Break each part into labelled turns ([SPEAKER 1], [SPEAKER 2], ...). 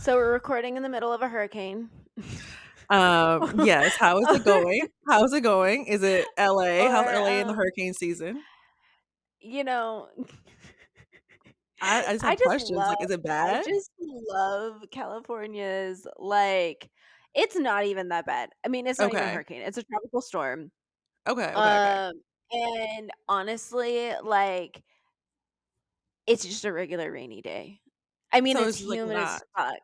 [SPEAKER 1] So we're recording in the middle of a hurricane.
[SPEAKER 2] Yes, how is it
[SPEAKER 1] or,
[SPEAKER 2] going? How's it going? Is it LA? How's
[SPEAKER 1] or
[SPEAKER 2] LA in the hurricane season?
[SPEAKER 1] you know,
[SPEAKER 2] I just
[SPEAKER 1] I
[SPEAKER 2] have
[SPEAKER 1] just
[SPEAKER 2] questions,
[SPEAKER 1] love
[SPEAKER 2] like, is it
[SPEAKER 1] I
[SPEAKER 2] bad?
[SPEAKER 1] just love California's like it's not even that bad. I mean, it's not even a
[SPEAKER 2] Okay.
[SPEAKER 1] hurricane. It's a tropical storm.
[SPEAKER 2] Okay, okay, okay.
[SPEAKER 1] Um and honestly, like it's just a regular rainy day. I mean,
[SPEAKER 2] So
[SPEAKER 1] it's
[SPEAKER 2] it's, like,
[SPEAKER 1] humid as
[SPEAKER 2] not
[SPEAKER 1] fuck.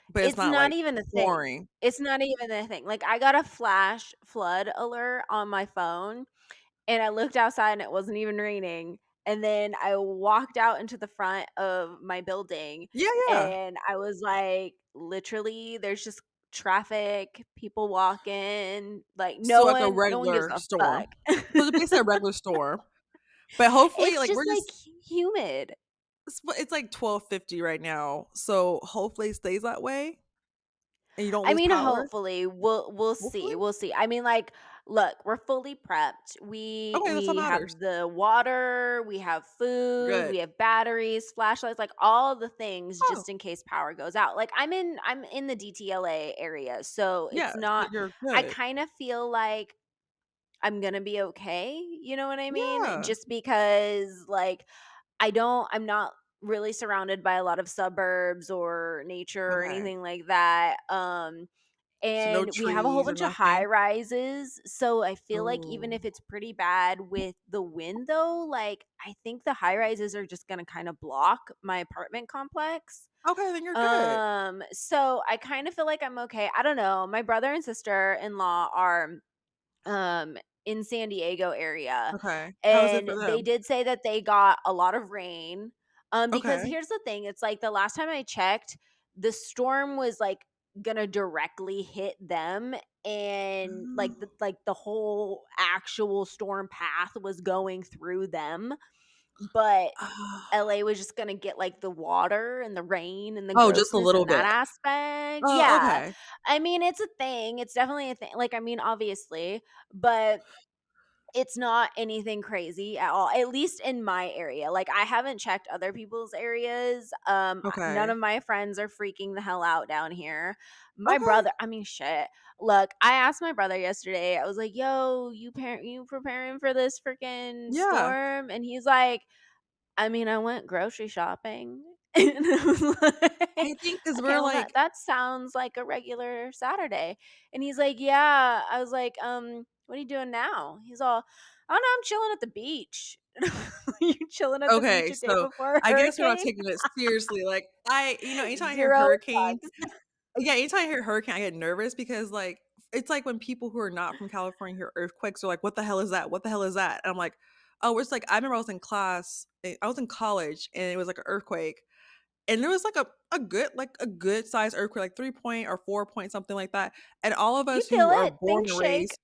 [SPEAKER 2] but it's
[SPEAKER 1] It's
[SPEAKER 2] not,
[SPEAKER 1] not
[SPEAKER 2] like,
[SPEAKER 1] even a thing.
[SPEAKER 2] pouring.
[SPEAKER 1] It's not even a thing. Like I got a flash flood alert on my phone. And I looked outside and it wasn't even raining. And then I walked out into the front of my building
[SPEAKER 2] Yeah, yeah.
[SPEAKER 1] and I was like, literally, there's just traffic, people walking, like
[SPEAKER 2] So, like, a
[SPEAKER 1] no one gives
[SPEAKER 2] regular
[SPEAKER 1] a
[SPEAKER 2] storm.
[SPEAKER 1] fuck.
[SPEAKER 2] So it's basically a regular storm, but hopefully,
[SPEAKER 1] It's
[SPEAKER 2] like,
[SPEAKER 1] just
[SPEAKER 2] we're
[SPEAKER 1] like
[SPEAKER 2] just
[SPEAKER 1] humid.
[SPEAKER 2] it's, like, 12:50 right now, so hopefully it stays that way and you don't
[SPEAKER 1] I
[SPEAKER 2] lose
[SPEAKER 1] mean,
[SPEAKER 2] power.
[SPEAKER 1] hopefully, we'll see,
[SPEAKER 2] Hopefully?
[SPEAKER 1] we'll see. I mean, like, look, we're fully prepped. We
[SPEAKER 2] Okay, that's what
[SPEAKER 1] we
[SPEAKER 2] matters.
[SPEAKER 1] have the water, we have food,
[SPEAKER 2] Good.
[SPEAKER 1] we have batteries, flashlights, like all the things
[SPEAKER 2] Oh,
[SPEAKER 1] just in case power goes out. Like I'm in the DTLA area, so
[SPEAKER 2] yeah,
[SPEAKER 1] it's
[SPEAKER 2] so
[SPEAKER 1] not
[SPEAKER 2] you're
[SPEAKER 1] I
[SPEAKER 2] good.
[SPEAKER 1] kind of feel like I'm going to be okay, you know what I mean?
[SPEAKER 2] Yeah.
[SPEAKER 1] Just because like I'm not really surrounded by a lot of suburbs or nature or
[SPEAKER 2] Okay.
[SPEAKER 1] anything like that.
[SPEAKER 2] So no
[SPEAKER 1] And we have a whole
[SPEAKER 2] trees or
[SPEAKER 1] bunch of high
[SPEAKER 2] nothing?
[SPEAKER 1] rises, so I feel like even
[SPEAKER 2] Oh.
[SPEAKER 1] if it's pretty bad with the wind though, like, I think the high rises are just gonna kinda block my apartment complex.
[SPEAKER 2] Okay, then you're good.
[SPEAKER 1] So I kinda feel like I'm okay. I don't know, my brother and sister-in-law are, in San Diego area,
[SPEAKER 2] Okay. How is it
[SPEAKER 1] and
[SPEAKER 2] for
[SPEAKER 1] they
[SPEAKER 2] them?
[SPEAKER 1] did say that they got a lot of rain, because
[SPEAKER 2] Okay.
[SPEAKER 1] here's the thing, it's like the last time I checked, the storm was, like, gonna directly hit them, and,
[SPEAKER 2] Oh.
[SPEAKER 1] like, the whole actual storm path was going through them, but
[SPEAKER 2] Oh.
[SPEAKER 1] LA was just gonna get, like, the water and the rain and the
[SPEAKER 2] Oh, just a
[SPEAKER 1] grossness
[SPEAKER 2] little
[SPEAKER 1] in that
[SPEAKER 2] bit.
[SPEAKER 1] aspect.
[SPEAKER 2] Oh,
[SPEAKER 1] Yeah.
[SPEAKER 2] okay.
[SPEAKER 1] I mean, it's a thing, it's definitely a thing, like, I mean, obviously, but it's not anything crazy at all, at least in my area. Like, I haven't checked other people's areas. None
[SPEAKER 2] Okay.
[SPEAKER 1] of my friends are freaking the hell out down here. My
[SPEAKER 2] Okay.
[SPEAKER 1] brother, I mean, shit. Look, I asked my brother yesterday. I was like, "Yo, you preparing for this freaking
[SPEAKER 2] Yeah.
[SPEAKER 1] storm?" And he's like, "I mean, I went grocery shopping." And I was
[SPEAKER 2] I
[SPEAKER 1] like,
[SPEAKER 2] think because 'cause
[SPEAKER 1] "Okay,
[SPEAKER 2] we're
[SPEAKER 1] well
[SPEAKER 2] like
[SPEAKER 1] that sounds like a regular Saturday." And he's like, "Yeah." I was like, what are you doing now?" He's all, "Oh, no, I'm chilling at the beach." You chilling at the beach
[SPEAKER 2] okay,
[SPEAKER 1] a day
[SPEAKER 2] so
[SPEAKER 1] before a
[SPEAKER 2] I guess we're not
[SPEAKER 1] hurricane?
[SPEAKER 2] taking it seriously, like, anytime I hear
[SPEAKER 1] 0
[SPEAKER 2] hurricane
[SPEAKER 1] bucks.
[SPEAKER 2] yeah, anytime I hear hurricane, I get nervous because, like, it's like when people who are not from California hear earthquakes, they're like, "What the hell is that? What the hell is that?" And I'm like, "Oh, it's like" I remember I was in college, and it was like an earthquake, and there was like a good sized earthquake, like 3 point or 4 point, something like that. And all of
[SPEAKER 1] You
[SPEAKER 2] us
[SPEAKER 1] feel
[SPEAKER 2] who are
[SPEAKER 1] it.
[SPEAKER 2] born
[SPEAKER 1] Things
[SPEAKER 2] and
[SPEAKER 1] shake.
[SPEAKER 2] raised,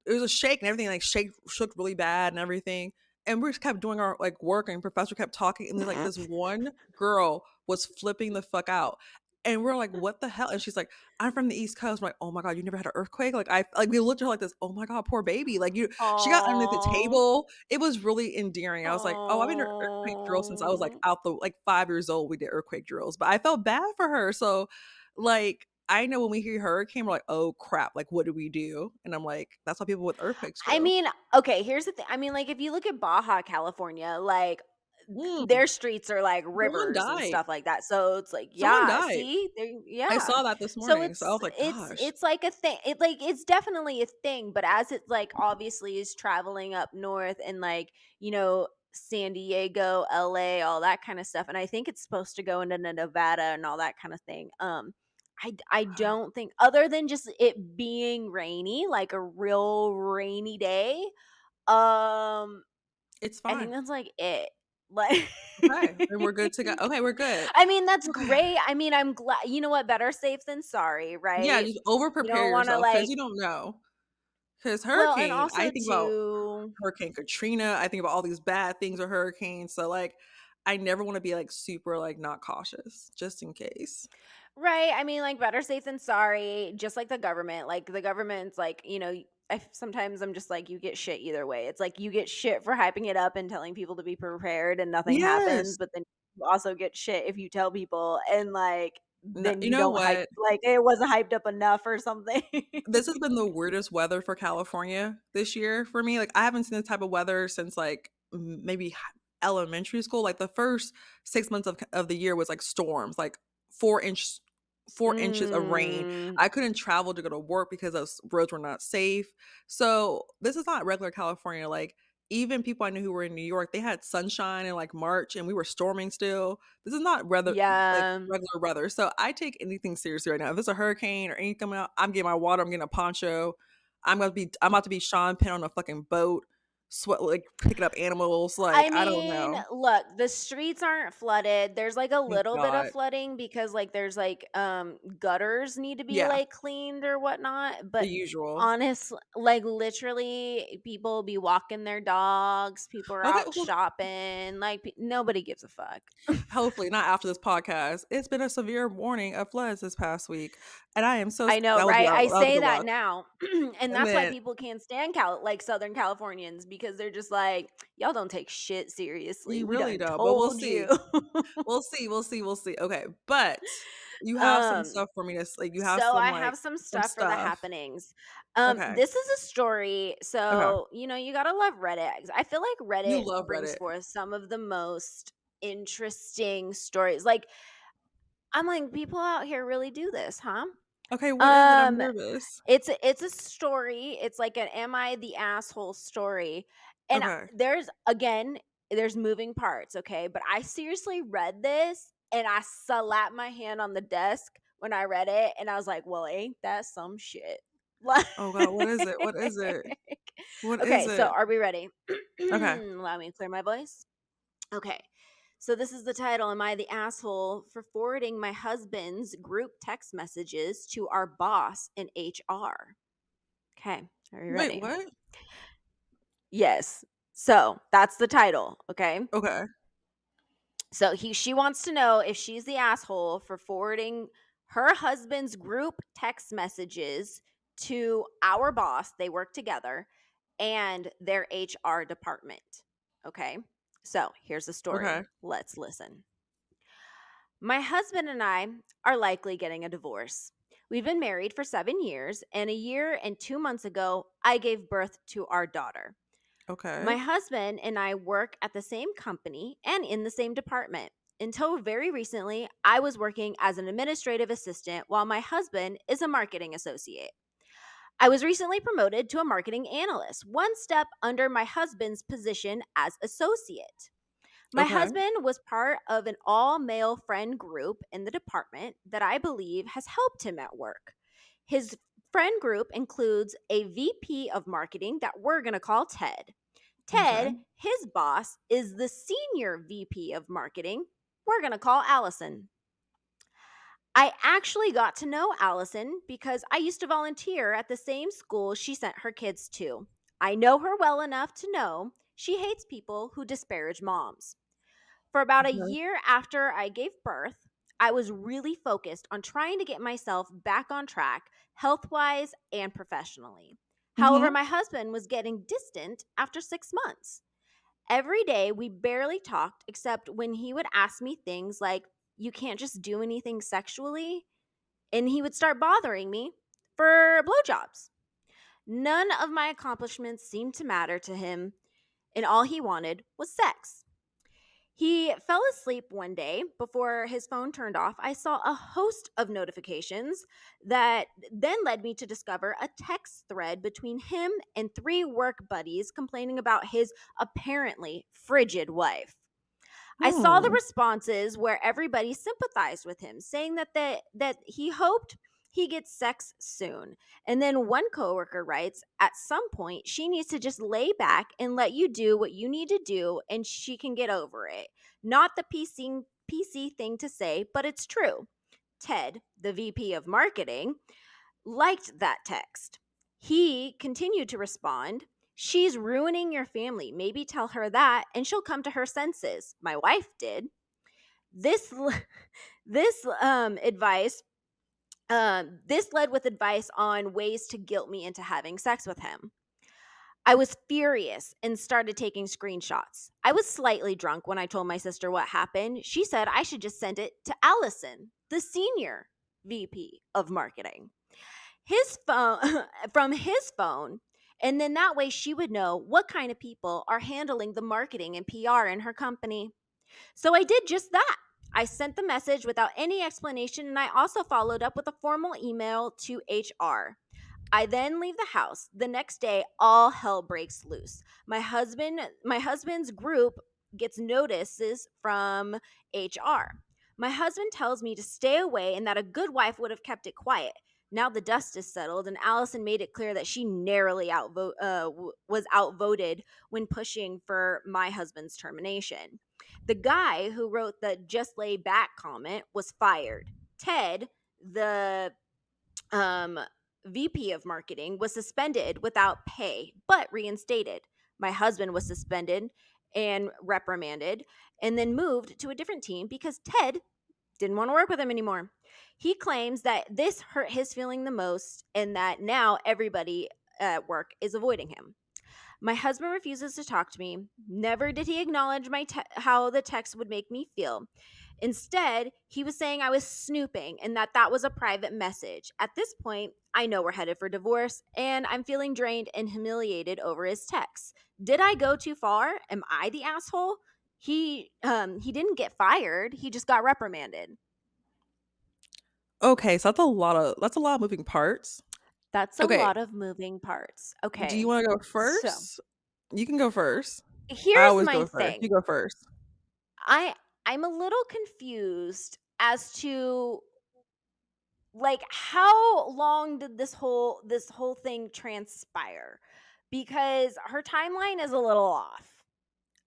[SPEAKER 2] it was a shake and everything, like shook really bad and everything. And we just kept doing our like work, and professor kept talking, and then like this one girl was flipping the fuck out. And we're like, what the hell? And she's like, I'm from the East Coast. I'm like, oh my God, you never had an earthquake? Like I like we looked at her like this, oh my God, poor baby. Like she got underneath the
[SPEAKER 1] Aw.
[SPEAKER 2] table. It was really endearing. I was like, oh, I've been in earthquake drill since I was like
[SPEAKER 1] Aw.
[SPEAKER 2] out the like 5 years old. We did earthquake drills, but I felt bad for her. So like I know when we hear hurricane, we're like, "Oh crap! Like, what do we do?" And I'm like, "That's how people with earthquakes
[SPEAKER 1] I
[SPEAKER 2] feel."
[SPEAKER 1] mean, okay, here's the thing. I mean, like, if you look at Baja California, like,
[SPEAKER 2] Mm,
[SPEAKER 1] their streets are like
[SPEAKER 2] someone
[SPEAKER 1] rivers and
[SPEAKER 2] died.
[SPEAKER 1] stuff like that. So it's like,
[SPEAKER 2] Someone
[SPEAKER 1] yeah,
[SPEAKER 2] died.
[SPEAKER 1] see? There
[SPEAKER 2] I
[SPEAKER 1] yeah.
[SPEAKER 2] saw that this
[SPEAKER 1] So
[SPEAKER 2] morning, so I was like, "Gosh."
[SPEAKER 1] it's like a thing. It's definitely a thing, but as it like obviously is traveling up north and like, San Diego, LA, all that kind of stuff. And I think it's supposed to go into Nevada and all that kind of thing. I don't think other than just it being rainy, like a real rainy day, um,
[SPEAKER 2] It's
[SPEAKER 1] I think
[SPEAKER 2] fine.
[SPEAKER 1] that's like it. Like
[SPEAKER 2] Okay, then we're good to go. Okay, we're good.
[SPEAKER 1] I mean, that's
[SPEAKER 2] Okay.
[SPEAKER 1] great. I mean, I'm glad you know what? Better safe than sorry,
[SPEAKER 2] Yeah,
[SPEAKER 1] right?
[SPEAKER 2] just over
[SPEAKER 1] You
[SPEAKER 2] prepare
[SPEAKER 1] don't wanna,
[SPEAKER 2] yourself because
[SPEAKER 1] like
[SPEAKER 2] you don't know. Because
[SPEAKER 1] well, and
[SPEAKER 2] hurricane, I
[SPEAKER 1] also
[SPEAKER 2] think about
[SPEAKER 1] too
[SPEAKER 2] Hurricane Katrina, I think about all these bad things with hurricanes, so, like, I never wanna be, like, super, like, not cautious, just in case.
[SPEAKER 1] right, I mean, like, better safe than sorry, just like the government. Like, the government's like, sometimes I'm just like, you get shit either way. It's like you get shit for hyping it up and telling people to be prepared and nothing happens,
[SPEAKER 2] Yes.
[SPEAKER 1] but then you also get shit if you tell people and, like,
[SPEAKER 2] No,
[SPEAKER 1] then
[SPEAKER 2] you
[SPEAKER 1] you
[SPEAKER 2] know
[SPEAKER 1] don't hype
[SPEAKER 2] what?
[SPEAKER 1] like, it wasn't hyped up enough or something.
[SPEAKER 2] This has been the weirdest weather for California this year for me. Like, I haven't seen this type of weather since, like, maybe elementary school. Like, the first 6 months of the year was, like, storms, like, 4 inch 4 inches of rain.
[SPEAKER 1] Mm,
[SPEAKER 2] I couldn't travel to go to work because those roads were not safe. So, this is not regular California. Like, even people I knew who were in New York, they had sunshine in, like, March, and we were storming still. This is not weather like,
[SPEAKER 1] yeah.
[SPEAKER 2] regular weather. So I take anything seriously right now. If it's a hurricane or anything coming out, I'm getting my water, I'm getting a poncho. I'm about to be Sean Penn on a fucking boat, sweat like picking up animals. Like,
[SPEAKER 1] I
[SPEAKER 2] I don't
[SPEAKER 1] mean,
[SPEAKER 2] know.
[SPEAKER 1] look, the streets aren't flooded. There's like a
[SPEAKER 2] Thank
[SPEAKER 1] little bit of
[SPEAKER 2] God.
[SPEAKER 1] flooding because like there's like gutters need to be
[SPEAKER 2] Yeah,
[SPEAKER 1] like cleaned or whatnot.
[SPEAKER 2] the
[SPEAKER 1] But
[SPEAKER 2] usual.
[SPEAKER 1] honest, like literally people be walking their dogs, people are
[SPEAKER 2] Okay,
[SPEAKER 1] out
[SPEAKER 2] well,
[SPEAKER 1] shopping, like nobody gives a fuck.
[SPEAKER 2] hopefully not after this podcast. It's been a severe warning of floods this past week, and I am so
[SPEAKER 1] I know,
[SPEAKER 2] that would be
[SPEAKER 1] right? I
[SPEAKER 2] that would be
[SPEAKER 1] say
[SPEAKER 2] good
[SPEAKER 1] that
[SPEAKER 2] luck.
[SPEAKER 1] now. And
[SPEAKER 2] And
[SPEAKER 1] that's why
[SPEAKER 2] then
[SPEAKER 1] people can't stand like Southern Californians because they're just like, y'all don't take shit seriously.
[SPEAKER 2] you
[SPEAKER 1] We
[SPEAKER 2] really
[SPEAKER 1] done
[SPEAKER 2] don't, but we'll
[SPEAKER 1] told you.
[SPEAKER 2] see. We'll see, we'll see, we'll see. Okay, but you have some
[SPEAKER 1] um
[SPEAKER 2] stuff for me to like, you have
[SPEAKER 1] So
[SPEAKER 2] some,
[SPEAKER 1] I
[SPEAKER 2] like,
[SPEAKER 1] have some
[SPEAKER 2] some
[SPEAKER 1] stuff for the
[SPEAKER 2] stuff.
[SPEAKER 1] happenings.
[SPEAKER 2] Okay,
[SPEAKER 1] This is a story.
[SPEAKER 2] okay.
[SPEAKER 1] So, you gotta love Reddit. I feel like
[SPEAKER 2] You
[SPEAKER 1] Reddit
[SPEAKER 2] love
[SPEAKER 1] brings
[SPEAKER 2] Reddit.
[SPEAKER 1] forth some of the most interesting stories. I'm like, people out here really do this, huh?
[SPEAKER 2] Okay, what is it? I'm
[SPEAKER 1] Um,
[SPEAKER 2] nervous.
[SPEAKER 1] it's a story. It's like an "Am I the asshole?" story, and
[SPEAKER 2] Okay,
[SPEAKER 1] there's moving parts, okay? But I seriously read this, and I slapped my hand on the desk when I read it, and I was like, "Well, ain't that some shit?" Like,
[SPEAKER 2] oh god, what is it? What is it? What is
[SPEAKER 1] okay, so
[SPEAKER 2] it?
[SPEAKER 1] are we ready?
[SPEAKER 2] Okay,
[SPEAKER 1] Allow me to clear my voice. Okay. So this is the title. Am I the asshole for forwarding my husband's group text messages to our boss in HR? Okay. Are you
[SPEAKER 2] wait,
[SPEAKER 1] ready?
[SPEAKER 2] what?
[SPEAKER 1] Yes. So that's the title. Okay.
[SPEAKER 2] Okay,
[SPEAKER 1] So she wants to know if she's the asshole for forwarding her husband's group text messages to our boss. They work together and their HR department. Okay. So here's the story.
[SPEAKER 2] okay,
[SPEAKER 1] Let's listen. My husband and I are likely getting a divorce. We've been married for 7 years, and a year and 2 months ago, I gave birth to our daughter. My
[SPEAKER 2] okay,
[SPEAKER 1] husband and I work at the same company and in the same department. Until very recently, I was working as an administrative assistant while my husband is a marketing associate. I was recently promoted to a marketing analyst, one step under my husband's position as associate. My
[SPEAKER 2] okay,
[SPEAKER 1] husband was part of an all male friend group in the department that I believe has helped him at work. His friend group includes a VP of marketing that we're going to call Ted.
[SPEAKER 2] okay,
[SPEAKER 1] Ted, his boss, is the senior VP of marketing. We're going to call Allison. I actually got to know Allison because I used to volunteer at the same school she sent her kids to. I know her well enough to know she hates people who disparage moms. For about a
[SPEAKER 2] okay.
[SPEAKER 1] year after I gave birth, I was really focused on trying to get myself back on track, health wise and professionally. However,
[SPEAKER 2] Mhm.
[SPEAKER 1] my husband was getting distant after 6 months. Every day, we barely talked except when he would ask me things like, "You can't just do anything sexually." And he would start bothering me for blowjobs. None of my accomplishments seemed to matter to him, and all he wanted was sex. He fell asleep one day before his phone turned off. I saw a host of notifications that then led me to discover a text thread between him and three work buddies complaining about his apparently frigid wife. I saw the
[SPEAKER 2] Hmm.
[SPEAKER 1] responses where everybody sympathized with him, saying that he hoped he gets sex soon. And then one coworker writes, "At some point, she needs to just lay back and let you do what you need to do and she can get over it." Not the PC thing to say, but it's true. Ted, the VP of marketing, liked that text. He continued to respond, "She's ruining your family. Maybe tell her that and she'll come to her senses. My wife did." This this advice this led with advice on ways to guilt me into having sex with him. I was furious and started taking screenshots. I was slightly drunk when I told my sister what happened. She said I should just send it to Allison. the senior VP of marketing. His phone from his phone, and then that way she would know what kind of people are handling the marketing and PR in her company. So I did just that. I sent the message without any explanation, and I also followed up with a formal email to HR. I then leave the house. The next day, all hell breaks loose. My husband's group gets notices from HR. My husband tells me to stay away and that a good wife would have kept it quiet. Now the dust is settled, and Allison made it clear that she narrowly was outvoted when pushing for my husband's termination. The guy who wrote the "just lay back" comment was fired. Ted, the um, VP of marketing, was suspended without pay but reinstated. My husband was suspended and reprimanded and then moved to a different team because Ted didn't want to work with him anymore. He claims that this hurt his feeling the most and that now everybody at work is avoiding him. My husband refuses to talk to me. Never did he acknowledge how the text would make me feel. Instead, he was saying I was snooping and that was a private message. At this point, I know we're headed for divorce, and I'm feeling drained and humiliated over his texts. Did I go too far? Am I the asshole? He didn't get fired. He just got reprimanded.
[SPEAKER 2] Okay, so that's a lot of moving parts.
[SPEAKER 1] That's a
[SPEAKER 2] Okay,
[SPEAKER 1] lot of moving parts.
[SPEAKER 2] do you
[SPEAKER 1] Okay.
[SPEAKER 2] wanna go
[SPEAKER 1] So,
[SPEAKER 2] first? You can go first. I
[SPEAKER 1] here's
[SPEAKER 2] always
[SPEAKER 1] my
[SPEAKER 2] go first. You
[SPEAKER 1] thing.
[SPEAKER 2] go first.
[SPEAKER 1] I I'm a little confused as to like how long did this whole thing transpire, because her timeline is a little off.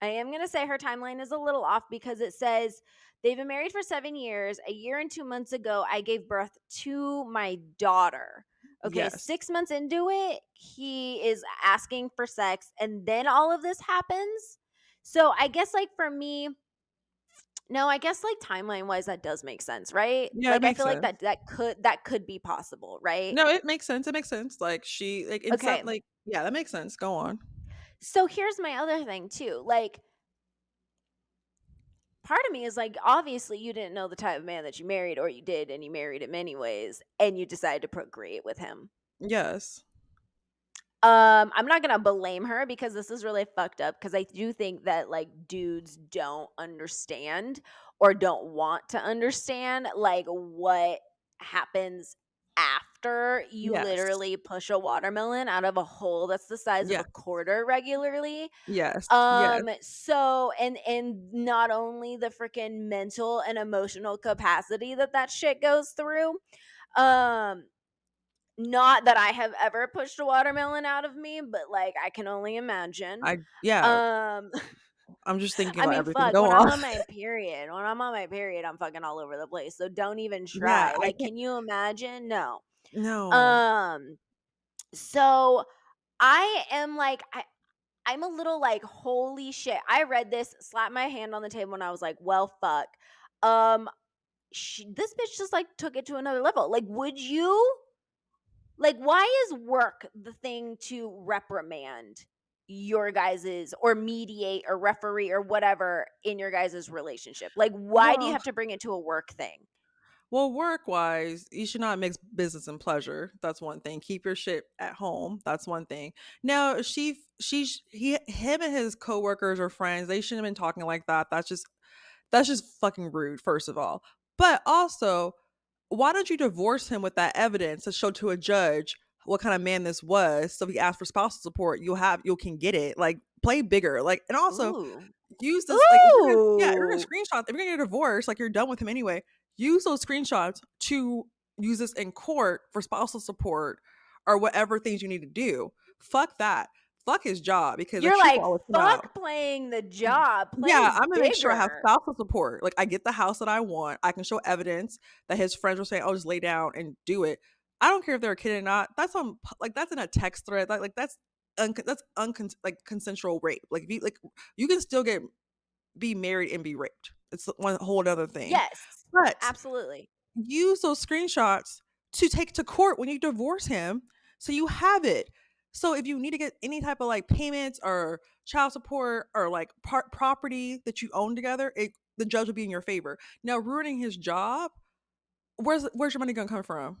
[SPEAKER 1] I am going to say her timeline is a little off because it says they've been married for 7 years. A year and 2 months ago I gave birth to my daughter. Okay,
[SPEAKER 2] Yes.
[SPEAKER 1] 6 months into it he is asking for sex, and then all of this happens. So I guess, like, for me, no, I guess, like, timeline-wise, that does make sense, right?
[SPEAKER 2] Yeah, it
[SPEAKER 1] Like, I
[SPEAKER 2] makes
[SPEAKER 1] feel like
[SPEAKER 2] sense.
[SPEAKER 1] that could be possible, right?
[SPEAKER 2] No, it makes sense, like, she like, in some
[SPEAKER 1] Okay.
[SPEAKER 2] like yeah, that makes sense, go on.
[SPEAKER 1] So here's my other thing too. Like, part of me is like, obviously you didn't know the type of man that you married, or you did and you married him anyways, and you decided to procreate with him.
[SPEAKER 2] Yes.
[SPEAKER 1] I'm not gonna blame her because this is really fucked up, because I do think that, like, dudes don't understand or don't want to understand, like, what happens after you
[SPEAKER 2] Yes.
[SPEAKER 1] literally push a watermelon out of a hole that's the size of a
[SPEAKER 2] Yes.
[SPEAKER 1] quarter regularly.
[SPEAKER 2] Yes. Yes.
[SPEAKER 1] So, and not only the freaking mental and emotional capacity that shit goes through. Um, Not that I have ever pushed a watermelon out of me, but, like, I can only imagine.
[SPEAKER 2] I yeah,
[SPEAKER 1] Um,
[SPEAKER 2] I'm just thinking
[SPEAKER 1] I
[SPEAKER 2] about
[SPEAKER 1] mean,
[SPEAKER 2] everything,
[SPEAKER 1] fuck,
[SPEAKER 2] go on.
[SPEAKER 1] when I'm on my period, I'm fucking all over the place, so don't even
[SPEAKER 2] Yeah,
[SPEAKER 1] try.
[SPEAKER 2] I
[SPEAKER 1] Like,
[SPEAKER 2] can't
[SPEAKER 1] can you imagine? No.
[SPEAKER 2] no.
[SPEAKER 1] Um, so I am like, I'm a little like, holy shit. I read this, slapped my hand on the table, and I was like, well, fuck. Um, this bitch just, like, took it to another level. Like, would you, like, why is work the thing to reprimand your guys's, or mediate or referee or whatever in your guys's relationship? Like, why do you
[SPEAKER 2] Well
[SPEAKER 1] have to bring it to a work thing?
[SPEAKER 2] well, work-wise, you should not mix business and pleasure, that's one thing. Keep your shit at home, that's one thing. Now, him and his coworkers or friends, they shouldn't have been talking like that, that's just fucking rude, first of all. But also, why don't you divorce him with that evidence to show to a judge what kind of man this was? So if he asks for spousal support, you can get it. Like, play bigger. Like, and also
[SPEAKER 1] Ooh.
[SPEAKER 2] use this, like, if you're gonna
[SPEAKER 1] Ooh.
[SPEAKER 2] screenshot, if you're gonna get a divorce, like, you're done with him anyway, use those screenshots to use this in court for spousal support or whatever things you need to do. Fuck that. Fuck his job, because the
[SPEAKER 1] You're
[SPEAKER 2] truth
[SPEAKER 1] like,
[SPEAKER 2] will always come out.
[SPEAKER 1] fuck playing the job,
[SPEAKER 2] Yeah,
[SPEAKER 1] play
[SPEAKER 2] I'm gonna make sure I have
[SPEAKER 1] bigger.
[SPEAKER 2] spousal support. Like, I get the house that I want. I can show evidence that his friends were saying, "Oh, just lay down and do it." I don't care if they're a kid or not. That's on like that's in a text thread. Like like consensual rape. Like, if you like, you can still be married and be raped. It's one whole other thing.
[SPEAKER 1] Yes,
[SPEAKER 2] But
[SPEAKER 1] absolutely.
[SPEAKER 2] use those screenshots to take to court when you divorce him, so you have it. So if you need to get any type of, like, payments or child support or, like, property that you own together, the judge will be in your favor. Now, ruining his job, where's your money gonna come from?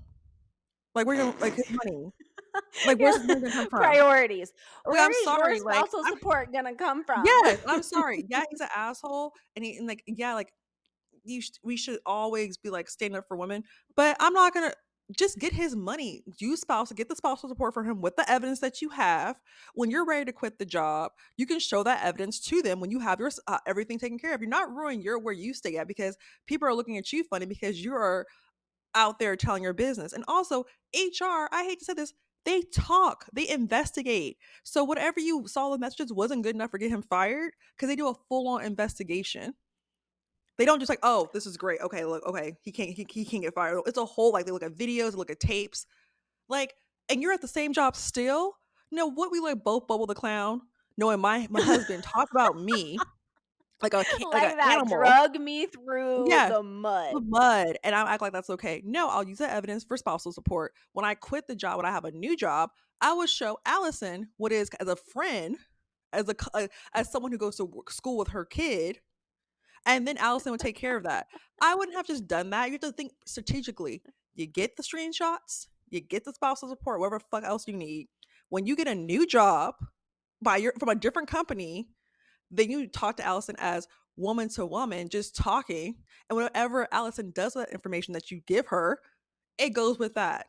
[SPEAKER 2] Like, where you gonna like, his money? Like, where's his money gonna come from?
[SPEAKER 1] Priorities.
[SPEAKER 2] Like, I'm
[SPEAKER 1] Where is your
[SPEAKER 2] sorry, like,
[SPEAKER 1] spousal
[SPEAKER 2] I'm
[SPEAKER 1] support gonna come from?
[SPEAKER 2] yes, I'm sorry. Yeah, he's an asshole, and like, yeah, like, we should always be, like, standing up for women, but I'm not gonna just get his money. Get the spousal support for him with the evidence that you have. When you're ready to quit the job, you can show that evidence to them when you have your everything taken care of. You're not ruining your where you stay at because people are looking at you funny because you are out there telling your business. And also, HR, I hate to say this, they talk, they investigate. So whatever you saw the messages wasn't good enough for get him fired because they do a full on investigation. They don't just like, oh, this is great. Okay, look, okay, he can't get fired. It's a whole like they look at videos, they look at tapes, like, and you're at the same job still. No, what we like both Bubble the Clown, knowing my husband talk about me like
[SPEAKER 1] Like
[SPEAKER 2] a
[SPEAKER 1] that
[SPEAKER 2] animal.
[SPEAKER 1] drug me through
[SPEAKER 2] Yeah,
[SPEAKER 1] the mud.
[SPEAKER 2] the mud, and I act like that's okay. No, I'll use that evidence for spousal support. When I quit the job, when I have a new job, I will show Allison what is as a friend, as someone who goes to school with her kid, and then Allison would take care of that. I wouldn't have just done that. You have to think strategically. You get the screenshots, you get the spousal support, whatever fuck else you need. When you get a new job from a different company, then you talk to Allison as woman to woman, just talking. And whatever Allison does with that information that you give her, it goes with that.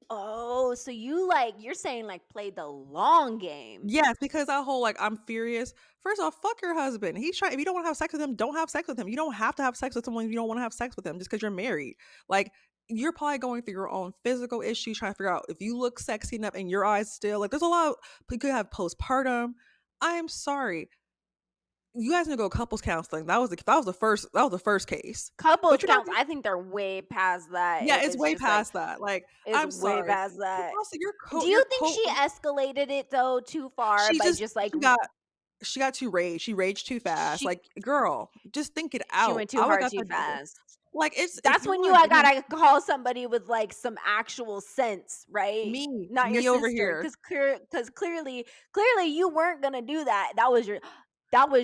[SPEAKER 1] Oh, so you're saying like play the long game.
[SPEAKER 2] Yes, because that whole like I'm furious. First off, fuck your husband. He's trying. If you don't want to have sex with him, don't have sex with him. You don't have to have sex with someone if you don't want to have sex with him just because you're married. Like you're probably going through your own physical issues, trying to figure out if you look sexy enough in your eyes still. Like there's a lot. You could have postpartum. I am sorry. You guys need to go couples counseling. That was the first case. But
[SPEAKER 1] Couples
[SPEAKER 2] you're not
[SPEAKER 1] counts, I think they're way past that
[SPEAKER 2] yeah,
[SPEAKER 1] if
[SPEAKER 2] it's
[SPEAKER 1] it's
[SPEAKER 2] way
[SPEAKER 1] just like
[SPEAKER 2] past that. Like,
[SPEAKER 1] it's
[SPEAKER 2] I'm
[SPEAKER 1] way
[SPEAKER 2] sorry.
[SPEAKER 1] past
[SPEAKER 2] But
[SPEAKER 1] that.
[SPEAKER 2] also
[SPEAKER 1] Do
[SPEAKER 2] you're
[SPEAKER 1] you think she escalated it though too far
[SPEAKER 2] she
[SPEAKER 1] by
[SPEAKER 2] just
[SPEAKER 1] just like
[SPEAKER 2] she got too rage. She raged too fast.
[SPEAKER 1] she
[SPEAKER 2] Like, girl, just think it
[SPEAKER 1] she
[SPEAKER 2] out.
[SPEAKER 1] went too
[SPEAKER 2] I would
[SPEAKER 1] hard
[SPEAKER 2] got
[SPEAKER 1] too
[SPEAKER 2] that done.
[SPEAKER 1] fast?
[SPEAKER 2] Like, it's if
[SPEAKER 1] That's
[SPEAKER 2] you
[SPEAKER 1] when
[SPEAKER 2] wanna
[SPEAKER 1] I
[SPEAKER 2] get him
[SPEAKER 1] gotta call somebody with like some actual sense, right? Not your
[SPEAKER 2] me over
[SPEAKER 1] sister,
[SPEAKER 2] here.
[SPEAKER 1] because clearly you weren't gonna do that. That was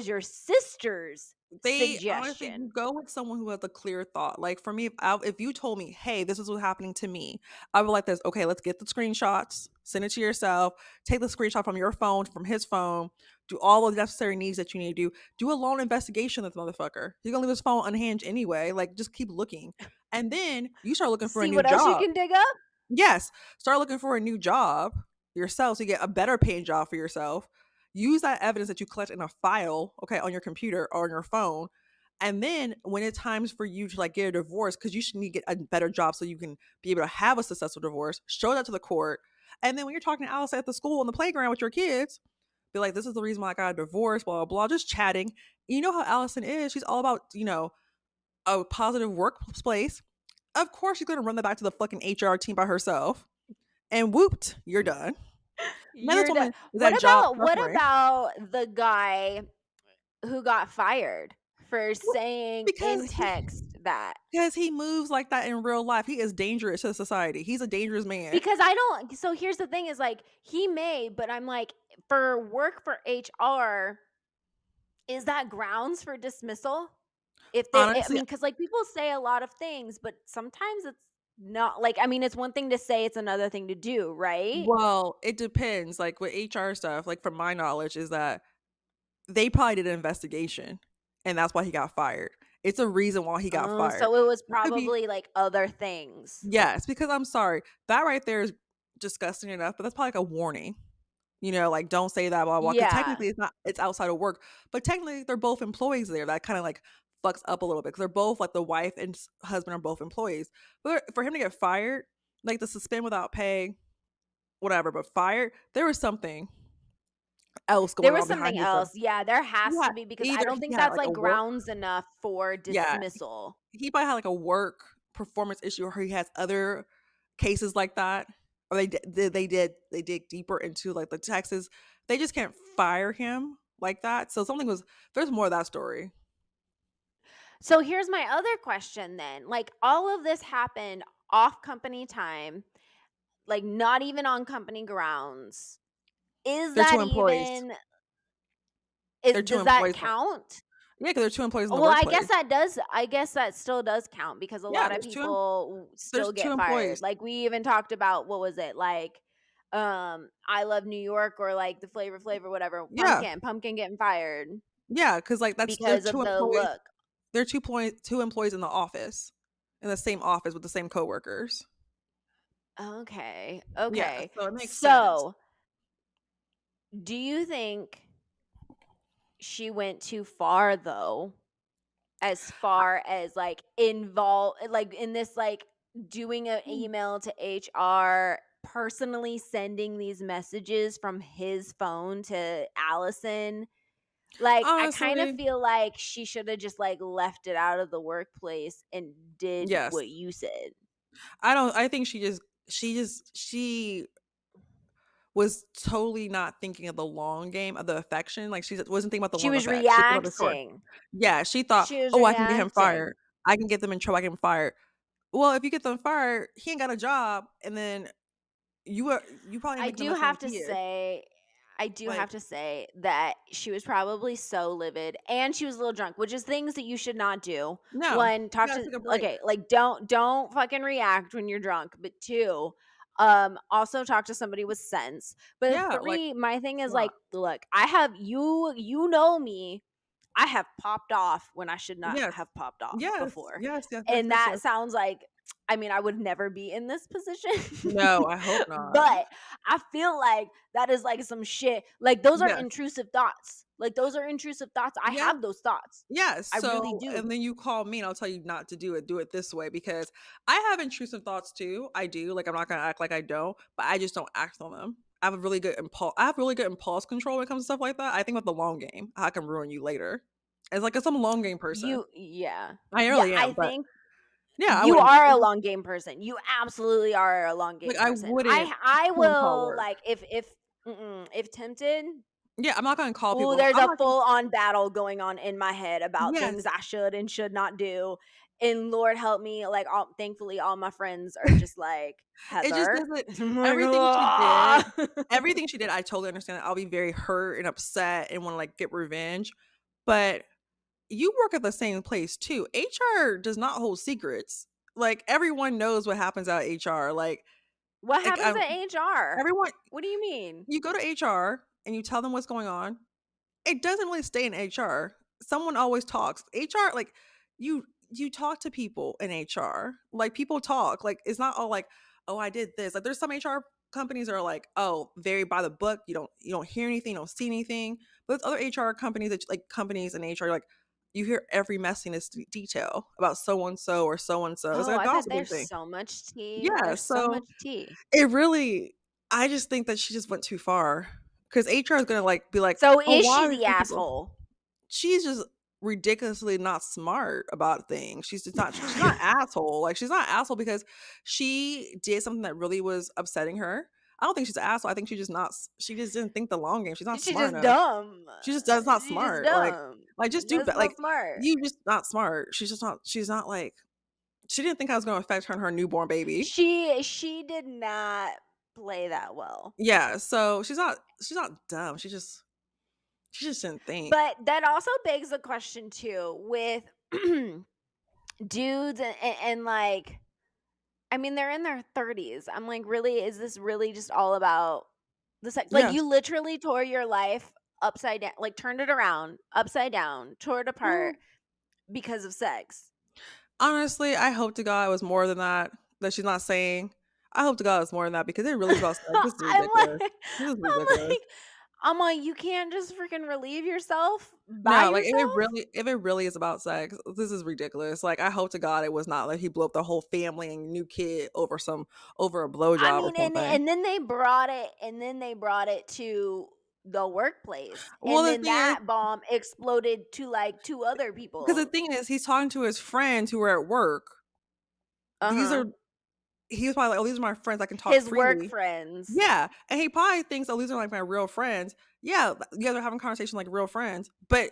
[SPEAKER 1] your sister's
[SPEAKER 2] They honestly, you
[SPEAKER 1] suggestion.
[SPEAKER 2] go with someone who has a clear thought. Like for me, if you told me, "Hey, this is what's happening to me," I would like this. Okay, let's get the screenshots, send it to yourself, take the screenshot from your phone, from his phone, do all of the necessary needs that you need to do. Do a loan investigation of this motherfucker. He's gonna leave his phone unhinged anyway. Like, just keep looking, and then you start looking for a
[SPEAKER 1] See
[SPEAKER 2] new
[SPEAKER 1] what else you
[SPEAKER 2] job.
[SPEAKER 1] can dig up?
[SPEAKER 2] Yes, start looking for a new job yourself so you get a better paying job for yourself. Use that evidence that you collect in a file, okay, on your computer or on your phone. And then when it's times for you to like get a divorce, because you should need to get a better job so you can be able to have a successful divorce, show that to the court. And then when you're talking to Alice at the school on the playground with your kids, be like, this is the reason why I got a divorce, blah, blah, blah, just chatting. You know how Allison is. She's all about, a positive workplace. Of course, she's going to run that back to the fucking HR team by herself and whooped, you're done. Now this
[SPEAKER 1] You're the
[SPEAKER 2] woman is at job
[SPEAKER 1] what
[SPEAKER 2] suffering.
[SPEAKER 1] about the guy who got fired for
[SPEAKER 2] Well,
[SPEAKER 1] saying
[SPEAKER 2] because
[SPEAKER 1] in text that?
[SPEAKER 2] he moves like that in real life. He is dangerous to society. He's a dangerous man.
[SPEAKER 1] Because I don't so here's the thing is like he may, but I'm like for work for HR, is that grounds for dismissal? If they I
[SPEAKER 2] Honestly,
[SPEAKER 1] mean cuz like people say a lot of things, but sometimes it's not like I mean it's one thing to say, it's another thing to do, right?
[SPEAKER 2] well, it depends. Like with HR stuff, like from my knowledge, is that they probably did an investigation and that's why he got fired. It's a reason why he got fired.
[SPEAKER 1] So it was
[SPEAKER 2] It could be
[SPEAKER 1] probably like other things.
[SPEAKER 2] yes, because I'm sorry. That right there is disgusting enough, but that's probably like a warning. Like don't say that, blah blah. Because
[SPEAKER 1] Yeah.
[SPEAKER 2] technically, it's outside of work, but technically they're both employees there. That kind of like fucks up a little bit because they're both like the wife and husband are both employees. But for him to get fired, like the suspend without pay, whatever, but fired, there was something else
[SPEAKER 1] There
[SPEAKER 2] going
[SPEAKER 1] was
[SPEAKER 2] on behind
[SPEAKER 1] something
[SPEAKER 2] his back.
[SPEAKER 1] else. Yeah, there has
[SPEAKER 2] Yeah,
[SPEAKER 1] to be because I
[SPEAKER 2] either
[SPEAKER 1] don't
[SPEAKER 2] he
[SPEAKER 1] think
[SPEAKER 2] had
[SPEAKER 1] that's
[SPEAKER 2] like a
[SPEAKER 1] like
[SPEAKER 2] work,
[SPEAKER 1] grounds enough for
[SPEAKER 2] yeah,
[SPEAKER 1] dismissal.
[SPEAKER 2] he probably had like a work performance issue, or he has other cases like that, or they dig deeper into like the taxes. They just can't fire him like that. So there's more of that story.
[SPEAKER 1] So here's my other question then. Like all of this happened off company time, like not even on company grounds. Is
[SPEAKER 2] They're two
[SPEAKER 1] that
[SPEAKER 2] employees.
[SPEAKER 1] even is
[SPEAKER 2] They're two
[SPEAKER 1] does that
[SPEAKER 2] employees.
[SPEAKER 1] count?
[SPEAKER 2] Yeah, because there's 2 employees in the
[SPEAKER 1] Well,
[SPEAKER 2] workplace.
[SPEAKER 1] I guess that still does count because a
[SPEAKER 2] Yeah,
[SPEAKER 1] lot of
[SPEAKER 2] there's 2
[SPEAKER 1] people
[SPEAKER 2] there's
[SPEAKER 1] still
[SPEAKER 2] 2
[SPEAKER 1] get fired.
[SPEAKER 2] employees.
[SPEAKER 1] Like, we even talked about what was it, like, I Love New York or, like, the Flavor whatever,
[SPEAKER 2] Yeah.
[SPEAKER 1] Pumpkin getting fired
[SPEAKER 2] Yeah, because like, that's they're
[SPEAKER 1] because
[SPEAKER 2] 2
[SPEAKER 1] of the
[SPEAKER 2] employees
[SPEAKER 1] look.
[SPEAKER 2] they're 2 employees in the office, in the same office with the same coworkers.
[SPEAKER 1] Okay,
[SPEAKER 2] Yeah,
[SPEAKER 1] okay.
[SPEAKER 2] so it makes sense.
[SPEAKER 1] So, do you think she went too far, though? As far as, like, like, in this, like, doing an
[SPEAKER 2] Mm,
[SPEAKER 1] email to HR, personally sending these messages from his phone to Allison. Like, I kinda
[SPEAKER 2] honestly,
[SPEAKER 1] feel like she shoulda just, like, left it out of the workplace and did
[SPEAKER 2] yes.
[SPEAKER 1] what you said.
[SPEAKER 2] I think she was totally not thinking of the long game of the affection, like, she wasn't thinking about the
[SPEAKER 1] She
[SPEAKER 2] long
[SPEAKER 1] was
[SPEAKER 2] effect, she was thinking about the short.
[SPEAKER 1] reacting.
[SPEAKER 2] Yeah, she thought,
[SPEAKER 1] She was
[SPEAKER 2] "Oh, I can get him fired.
[SPEAKER 1] reacting.
[SPEAKER 2] I can get them in trouble, I can get him fired." Well, if you get them fired, he ain't got a job, and then you probably ain't
[SPEAKER 1] I
[SPEAKER 2] making the
[SPEAKER 1] do
[SPEAKER 2] much money
[SPEAKER 1] have to
[SPEAKER 2] he is.
[SPEAKER 1] say I do
[SPEAKER 2] Like,
[SPEAKER 1] have to say that she was probably so livid and she was a little drunk, which is things that you should not do.
[SPEAKER 2] no,
[SPEAKER 1] One,
[SPEAKER 2] you
[SPEAKER 1] talk
[SPEAKER 2] gotta
[SPEAKER 1] to
[SPEAKER 2] take a break.
[SPEAKER 1] okay, like don't fucking react when you're drunk. But two, also talk to somebody with sense. But
[SPEAKER 2] Yeah, like,
[SPEAKER 1] three, my thing
[SPEAKER 2] it's
[SPEAKER 1] is
[SPEAKER 2] not.
[SPEAKER 1] like, look, I have you know me. I have popped off when I should not
[SPEAKER 2] Yes.
[SPEAKER 1] have popped off
[SPEAKER 2] Yes,
[SPEAKER 1] before.
[SPEAKER 2] yes, yes, yes,
[SPEAKER 1] And
[SPEAKER 2] yes,
[SPEAKER 1] that
[SPEAKER 2] yes.
[SPEAKER 1] sounds like I mean, I would never be in this position.
[SPEAKER 2] No, I hope not.
[SPEAKER 1] But I feel like that is like some shit. Like those are
[SPEAKER 2] Yes,
[SPEAKER 1] intrusive thoughts. Like those are intrusive thoughts. I
[SPEAKER 2] yes,
[SPEAKER 1] have those thoughts.
[SPEAKER 2] yes,
[SPEAKER 1] I really
[SPEAKER 2] so
[SPEAKER 1] do.
[SPEAKER 2] and then you call me and I'll tell you not to do it this way because I have intrusive thoughts too, I do, like, I'm not gonna act like I don't, but I just don't act on them. I have really good impulse control when it comes to stuff like that. I think about the long game, how I can ruin you later. It's like, 'cause I'm a long game person.
[SPEAKER 1] Yeah.
[SPEAKER 2] I
[SPEAKER 1] Yeah,
[SPEAKER 2] really
[SPEAKER 1] I
[SPEAKER 2] am, but
[SPEAKER 1] think
[SPEAKER 2] yeah, I
[SPEAKER 1] you
[SPEAKER 2] wouldn't
[SPEAKER 1] are a
[SPEAKER 2] it's just
[SPEAKER 1] long game person. You absolutely are a long
[SPEAKER 2] like,
[SPEAKER 1] game
[SPEAKER 2] I
[SPEAKER 1] person.
[SPEAKER 2] wouldn't
[SPEAKER 1] I
[SPEAKER 2] put in call
[SPEAKER 1] will
[SPEAKER 2] work.
[SPEAKER 1] like if tempted.
[SPEAKER 2] Yeah, I'm not gonna call
[SPEAKER 1] Ooh,
[SPEAKER 2] people.
[SPEAKER 1] there's
[SPEAKER 2] I'm
[SPEAKER 1] a
[SPEAKER 2] not gonna
[SPEAKER 1] full on battle going on in my head about things
[SPEAKER 2] yes.
[SPEAKER 1] I should and should not do. And Lord help me, like all thankfully all my friends are just like,
[SPEAKER 2] It just
[SPEAKER 1] Heather.
[SPEAKER 2] doesn't
[SPEAKER 1] I'm like,
[SPEAKER 2] everything she did
[SPEAKER 1] "Ah."
[SPEAKER 2] everything she did, I totally understand that. I'll be very hurt and upset and wanna, like, get revenge, but you work at the same place too. HR does not hold secrets. Like, everyone knows what happens at HR,
[SPEAKER 1] What
[SPEAKER 2] like,
[SPEAKER 1] happens at HR?
[SPEAKER 2] everyone
[SPEAKER 1] What do you mean?
[SPEAKER 2] you go to HR and you tell them what's going on. It doesn't really stay in HR. Someone always talks. HR, like, you talk to people in HR. Like, people talk. Like, it's not all like, "Oh, I did this." Like, there's some HR companies that are like, "Oh, very by the book. You don't hear anything, you don't see anything." But there's other HR companies that like companies in HR, like, you hear every messiness detail about so and so or so and so. It's
[SPEAKER 1] Oh,
[SPEAKER 2] like a
[SPEAKER 1] I bet
[SPEAKER 2] gossiping
[SPEAKER 1] there's
[SPEAKER 2] thing.
[SPEAKER 1] so much tea.
[SPEAKER 2] Yeah,
[SPEAKER 1] There's so
[SPEAKER 2] so
[SPEAKER 1] much tea.
[SPEAKER 2] it really I just think that she just went too far because HR is gonna, like, be like,
[SPEAKER 1] So
[SPEAKER 2] "Oh,
[SPEAKER 1] is
[SPEAKER 2] why
[SPEAKER 1] she
[SPEAKER 2] are
[SPEAKER 1] the
[SPEAKER 2] some people"
[SPEAKER 1] asshole?
[SPEAKER 2] she's just ridiculously not smart about things. She's not asshole. Like, she's not asshole because she did something that really was upsetting her. I don't think she's an asshole. I think she just didn't think the long game. She's not
[SPEAKER 1] She's
[SPEAKER 2] smart
[SPEAKER 1] just
[SPEAKER 2] enough.
[SPEAKER 1] dumb.
[SPEAKER 2] She just does not
[SPEAKER 1] She's just
[SPEAKER 2] smart.
[SPEAKER 1] dumb.
[SPEAKER 2] Like just do
[SPEAKER 1] That's
[SPEAKER 2] better. Like
[SPEAKER 1] not smart.
[SPEAKER 2] you just not smart. She's not like she didn't think I was gonna affect her and her newborn baby.
[SPEAKER 1] She did not play that well.
[SPEAKER 2] Yeah, so she's not dumb. She just didn't think.
[SPEAKER 1] But that also begs the question too with dudes and like I mean they're in their 30s. I'm like, really, is this really just all about the sex? Like
[SPEAKER 2] Yes.
[SPEAKER 1] you literally tore your life upside down, like turned it around, upside down, tore it apart
[SPEAKER 2] Mm.
[SPEAKER 1] because of sex.
[SPEAKER 2] Honestly, I hope to God it was more than that, that she's not saying. I hope to God it's more than that because it really is about sex. This is
[SPEAKER 1] I'm
[SPEAKER 2] ridiculous.
[SPEAKER 1] like
[SPEAKER 2] This is
[SPEAKER 1] I'm
[SPEAKER 2] ridiculous.
[SPEAKER 1] like I'm like, you can't just freaking relieve yourself by
[SPEAKER 2] No, like
[SPEAKER 1] yourself?
[SPEAKER 2] if it really is about sex, this is ridiculous. Like I hope to God it was not like he blew up the whole family and new kid over a
[SPEAKER 1] I
[SPEAKER 2] blowjob or
[SPEAKER 1] mean,
[SPEAKER 2] something.
[SPEAKER 1] and then they brought it to the workplace,
[SPEAKER 2] Well,
[SPEAKER 1] and
[SPEAKER 2] the
[SPEAKER 1] then
[SPEAKER 2] thing is,
[SPEAKER 1] that bomb exploded to, like, 2 other
[SPEAKER 2] because the
[SPEAKER 1] people.
[SPEAKER 2] thing is, he's talking to his friends who are at work. These
[SPEAKER 1] Uh-huh.
[SPEAKER 2] are he was probably like, "Oh, these are my friends. I can talk
[SPEAKER 1] His work
[SPEAKER 2] freely."
[SPEAKER 1] friends.
[SPEAKER 2] Yeah, and he probably thinks, "Oh, these are like my real friends." Yeah, you guys are having conversation like real friends, but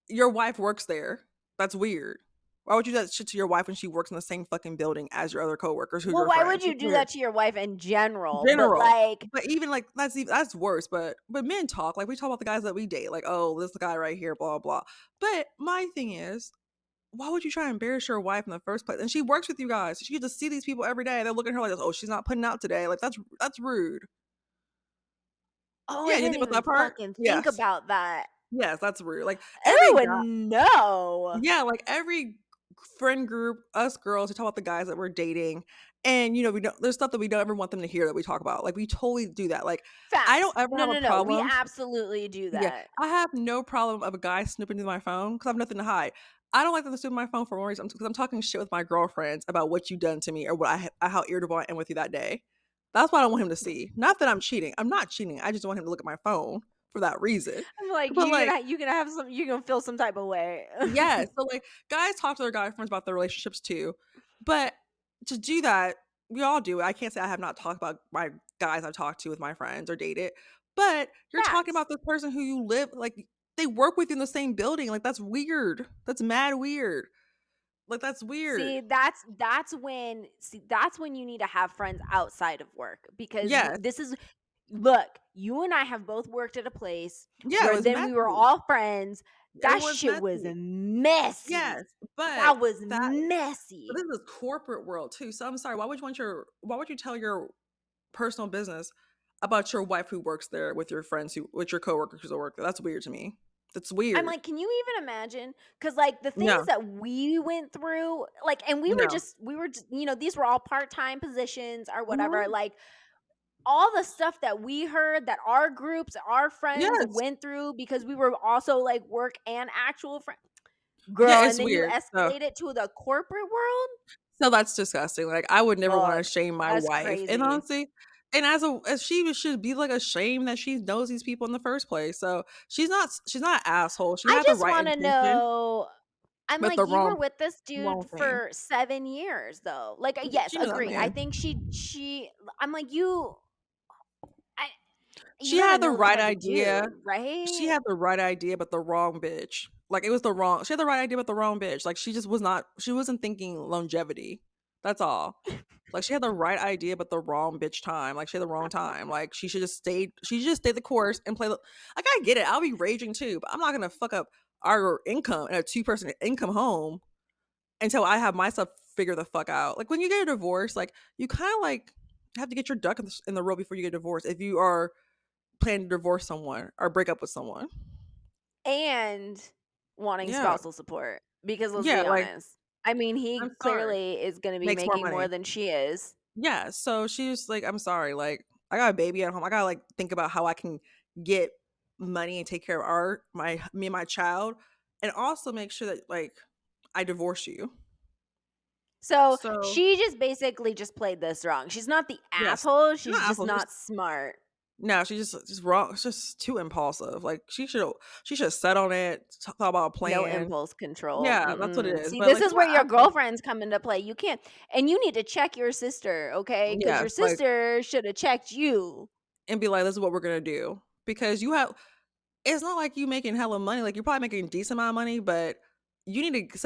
[SPEAKER 2] your wife works there. That's weird. Why would you do that shit to your wife when she works in the same fucking building as your other coworkers who are
[SPEAKER 1] Well,
[SPEAKER 2] your
[SPEAKER 1] why would
[SPEAKER 2] friends?
[SPEAKER 1] you
[SPEAKER 2] It's
[SPEAKER 1] do
[SPEAKER 2] weird.
[SPEAKER 1] that to your wife in general? But,
[SPEAKER 2] General.
[SPEAKER 1] like,
[SPEAKER 2] But even, like, that's worse, but men talk, like, we talk about the guys that we date, like, "Oh, this guy right here, blah, blah." But my thing is, why would you try and embarrass your wife in the first place? And she works with you guys. She gets to see these people every day. They're looking at her like, "Oh, she's not putting out today." Like, that's rude.
[SPEAKER 1] oh, I
[SPEAKER 2] Yeah, you
[SPEAKER 1] didn't
[SPEAKER 2] think about
[SPEAKER 1] even
[SPEAKER 2] that part?
[SPEAKER 1] fucking think
[SPEAKER 2] Yes.
[SPEAKER 1] about that.
[SPEAKER 2] Yes, that's rude. Like, every
[SPEAKER 1] Ew,
[SPEAKER 2] guy
[SPEAKER 1] no.
[SPEAKER 2] yeah, like, every friend group, us girls, we talk about the guys that we're dating, and, we don't there's stuff that we don't ever want them to hear that we talk about. Like, we totally do that. Like, I
[SPEAKER 1] Facts.
[SPEAKER 2] don't ever
[SPEAKER 1] No,
[SPEAKER 2] have a
[SPEAKER 1] no, no. We
[SPEAKER 2] problem.
[SPEAKER 1] absolutely do
[SPEAKER 2] Yeah,
[SPEAKER 1] that.
[SPEAKER 2] I have no problem of a guy snooping through my phone because I have nothing to hide. I don't like them to snoop my phone for one reason because I'm talking shit with my girlfriends about what you done to me or how irritable I am with you that day. That's what I don't want him to see. Not that I'm cheating. I'm not cheating. I just don't want him to look at my phone for that reason.
[SPEAKER 1] I'm like,
[SPEAKER 2] But like,
[SPEAKER 1] you're gonna have some, you're gonna feel some type of way.
[SPEAKER 2] yeah, so like guys talk to their guy friends about their relationships too. But to do that, we all do it. I can't say I have not talked about my guys I've talked to with my friends or dated. But you're talking
[SPEAKER 1] Facts.
[SPEAKER 2] about this person who you live like they work with you in the same building. Like that's weird. That's mad weird. Like that's weird.
[SPEAKER 1] That's when you need to have friends outside of work because
[SPEAKER 2] Yes.
[SPEAKER 1] this is look, you and I have both worked at a place
[SPEAKER 2] Yeah, it
[SPEAKER 1] where
[SPEAKER 2] was
[SPEAKER 1] then we were
[SPEAKER 2] messy.
[SPEAKER 1] all friends. That
[SPEAKER 2] Everyone's
[SPEAKER 1] shit was
[SPEAKER 2] messy. Yes,
[SPEAKER 1] messy.
[SPEAKER 2] but
[SPEAKER 1] That was
[SPEAKER 2] that but
[SPEAKER 1] messy.
[SPEAKER 2] this is corporate world too. So I'm sorry, why would you tell your personal business about your wife who works there with your friends who with your coworkers who work there? That's weird to me. That's
[SPEAKER 1] I'm
[SPEAKER 2] weird.
[SPEAKER 1] like, can you even imagine? Because like the things
[SPEAKER 2] No,
[SPEAKER 1] that we went through, like, and
[SPEAKER 2] no.
[SPEAKER 1] we were just, these were all part time positions or whatever.
[SPEAKER 2] Mhm.
[SPEAKER 1] Like, all the stuff that we heard that our groups, our friends
[SPEAKER 2] Yes.
[SPEAKER 1] went through because we were also like work and actual friends.
[SPEAKER 2] Yeah,
[SPEAKER 1] Girl, and
[SPEAKER 2] it's
[SPEAKER 1] then you
[SPEAKER 2] weird.
[SPEAKER 1] escalate it to the corporate world?
[SPEAKER 2] So that's disgusting. Like I would never want to
[SPEAKER 1] Ugh,
[SPEAKER 2] shame my
[SPEAKER 1] that's
[SPEAKER 2] wife. And
[SPEAKER 1] crazy.
[SPEAKER 2] honestly, and as she should be like ashamed that she knows these people in the first place. So she's not an asshole. She
[SPEAKER 1] I
[SPEAKER 2] had the
[SPEAKER 1] just
[SPEAKER 2] right
[SPEAKER 1] want to
[SPEAKER 2] intention,
[SPEAKER 1] know. I'm
[SPEAKER 2] but
[SPEAKER 1] like,
[SPEAKER 2] the
[SPEAKER 1] you were
[SPEAKER 2] wrong
[SPEAKER 1] with this dude
[SPEAKER 2] wrong thing.
[SPEAKER 1] for 7 years, though. Like, yes,
[SPEAKER 2] She knew that
[SPEAKER 1] agree. I
[SPEAKER 2] man.
[SPEAKER 1] think I'm like, you, I, you
[SPEAKER 2] She
[SPEAKER 1] gotta
[SPEAKER 2] had the
[SPEAKER 1] know the
[SPEAKER 2] right
[SPEAKER 1] type of
[SPEAKER 2] idea.
[SPEAKER 1] dude,
[SPEAKER 2] She
[SPEAKER 1] right?
[SPEAKER 2] had the right idea, but the wrong bitch. Like, it was the wrong she had the right idea, but the wrong bitch. Like, she wasn't thinking longevity. That's all. Like, she had the right idea, but the wrong bitch time. Like, she had the wrong time. Like, she should just stay the course and play the like, I get it. I'll be raging too, but I'm not gonna fuck up our income in a two-person income home until I have myself figure the fuck out. Like, when you get a divorce, like, you kinda, like, have to get your duck in the row before you get divorced if you are planning to divorce someone or break up with someone.
[SPEAKER 1] And wanting
[SPEAKER 2] Yeah.
[SPEAKER 1] spousal support because let's
[SPEAKER 2] Yeah,
[SPEAKER 1] be
[SPEAKER 2] like,
[SPEAKER 1] honest. I mean,
[SPEAKER 2] I'm
[SPEAKER 1] he
[SPEAKER 2] sorry.
[SPEAKER 1] clearly is going to be
[SPEAKER 2] Makes more
[SPEAKER 1] making more
[SPEAKER 2] money.
[SPEAKER 1] than she is.
[SPEAKER 2] Yeah, so she's like, "I'm sorry, like, I got a baby at home. I gotta, like, think about how I can get money and take care of our my me and my child, and also make sure that, like, I divorce you."
[SPEAKER 1] So
[SPEAKER 2] So,
[SPEAKER 1] she just basically just played this wrong. She's not the
[SPEAKER 2] yes.
[SPEAKER 1] asshole.
[SPEAKER 2] She's
[SPEAKER 1] She's
[SPEAKER 2] not
[SPEAKER 1] just
[SPEAKER 2] Apple, she's
[SPEAKER 1] not smart.
[SPEAKER 2] no, she's just wrong. It's just too impulsive. Like, she should set on it, thought about a
[SPEAKER 1] No
[SPEAKER 2] plan.
[SPEAKER 1] impulse control.
[SPEAKER 2] Yeah, that's what it
[SPEAKER 1] Mm-mm.
[SPEAKER 2] is,
[SPEAKER 1] See,
[SPEAKER 2] but,
[SPEAKER 1] this
[SPEAKER 2] like,
[SPEAKER 1] is
[SPEAKER 2] she's
[SPEAKER 1] where
[SPEAKER 2] not
[SPEAKER 1] your
[SPEAKER 2] Apple.
[SPEAKER 1] girlfriends come into play. You can't, and you need to check your sister, okay? Because your
[SPEAKER 2] Yes, like
[SPEAKER 1] sister should have checked you.
[SPEAKER 2] and be like, "This is what we're gonna do." Because you have it's not like you making hella money, like, you're probably making a decent amount of money, but you need to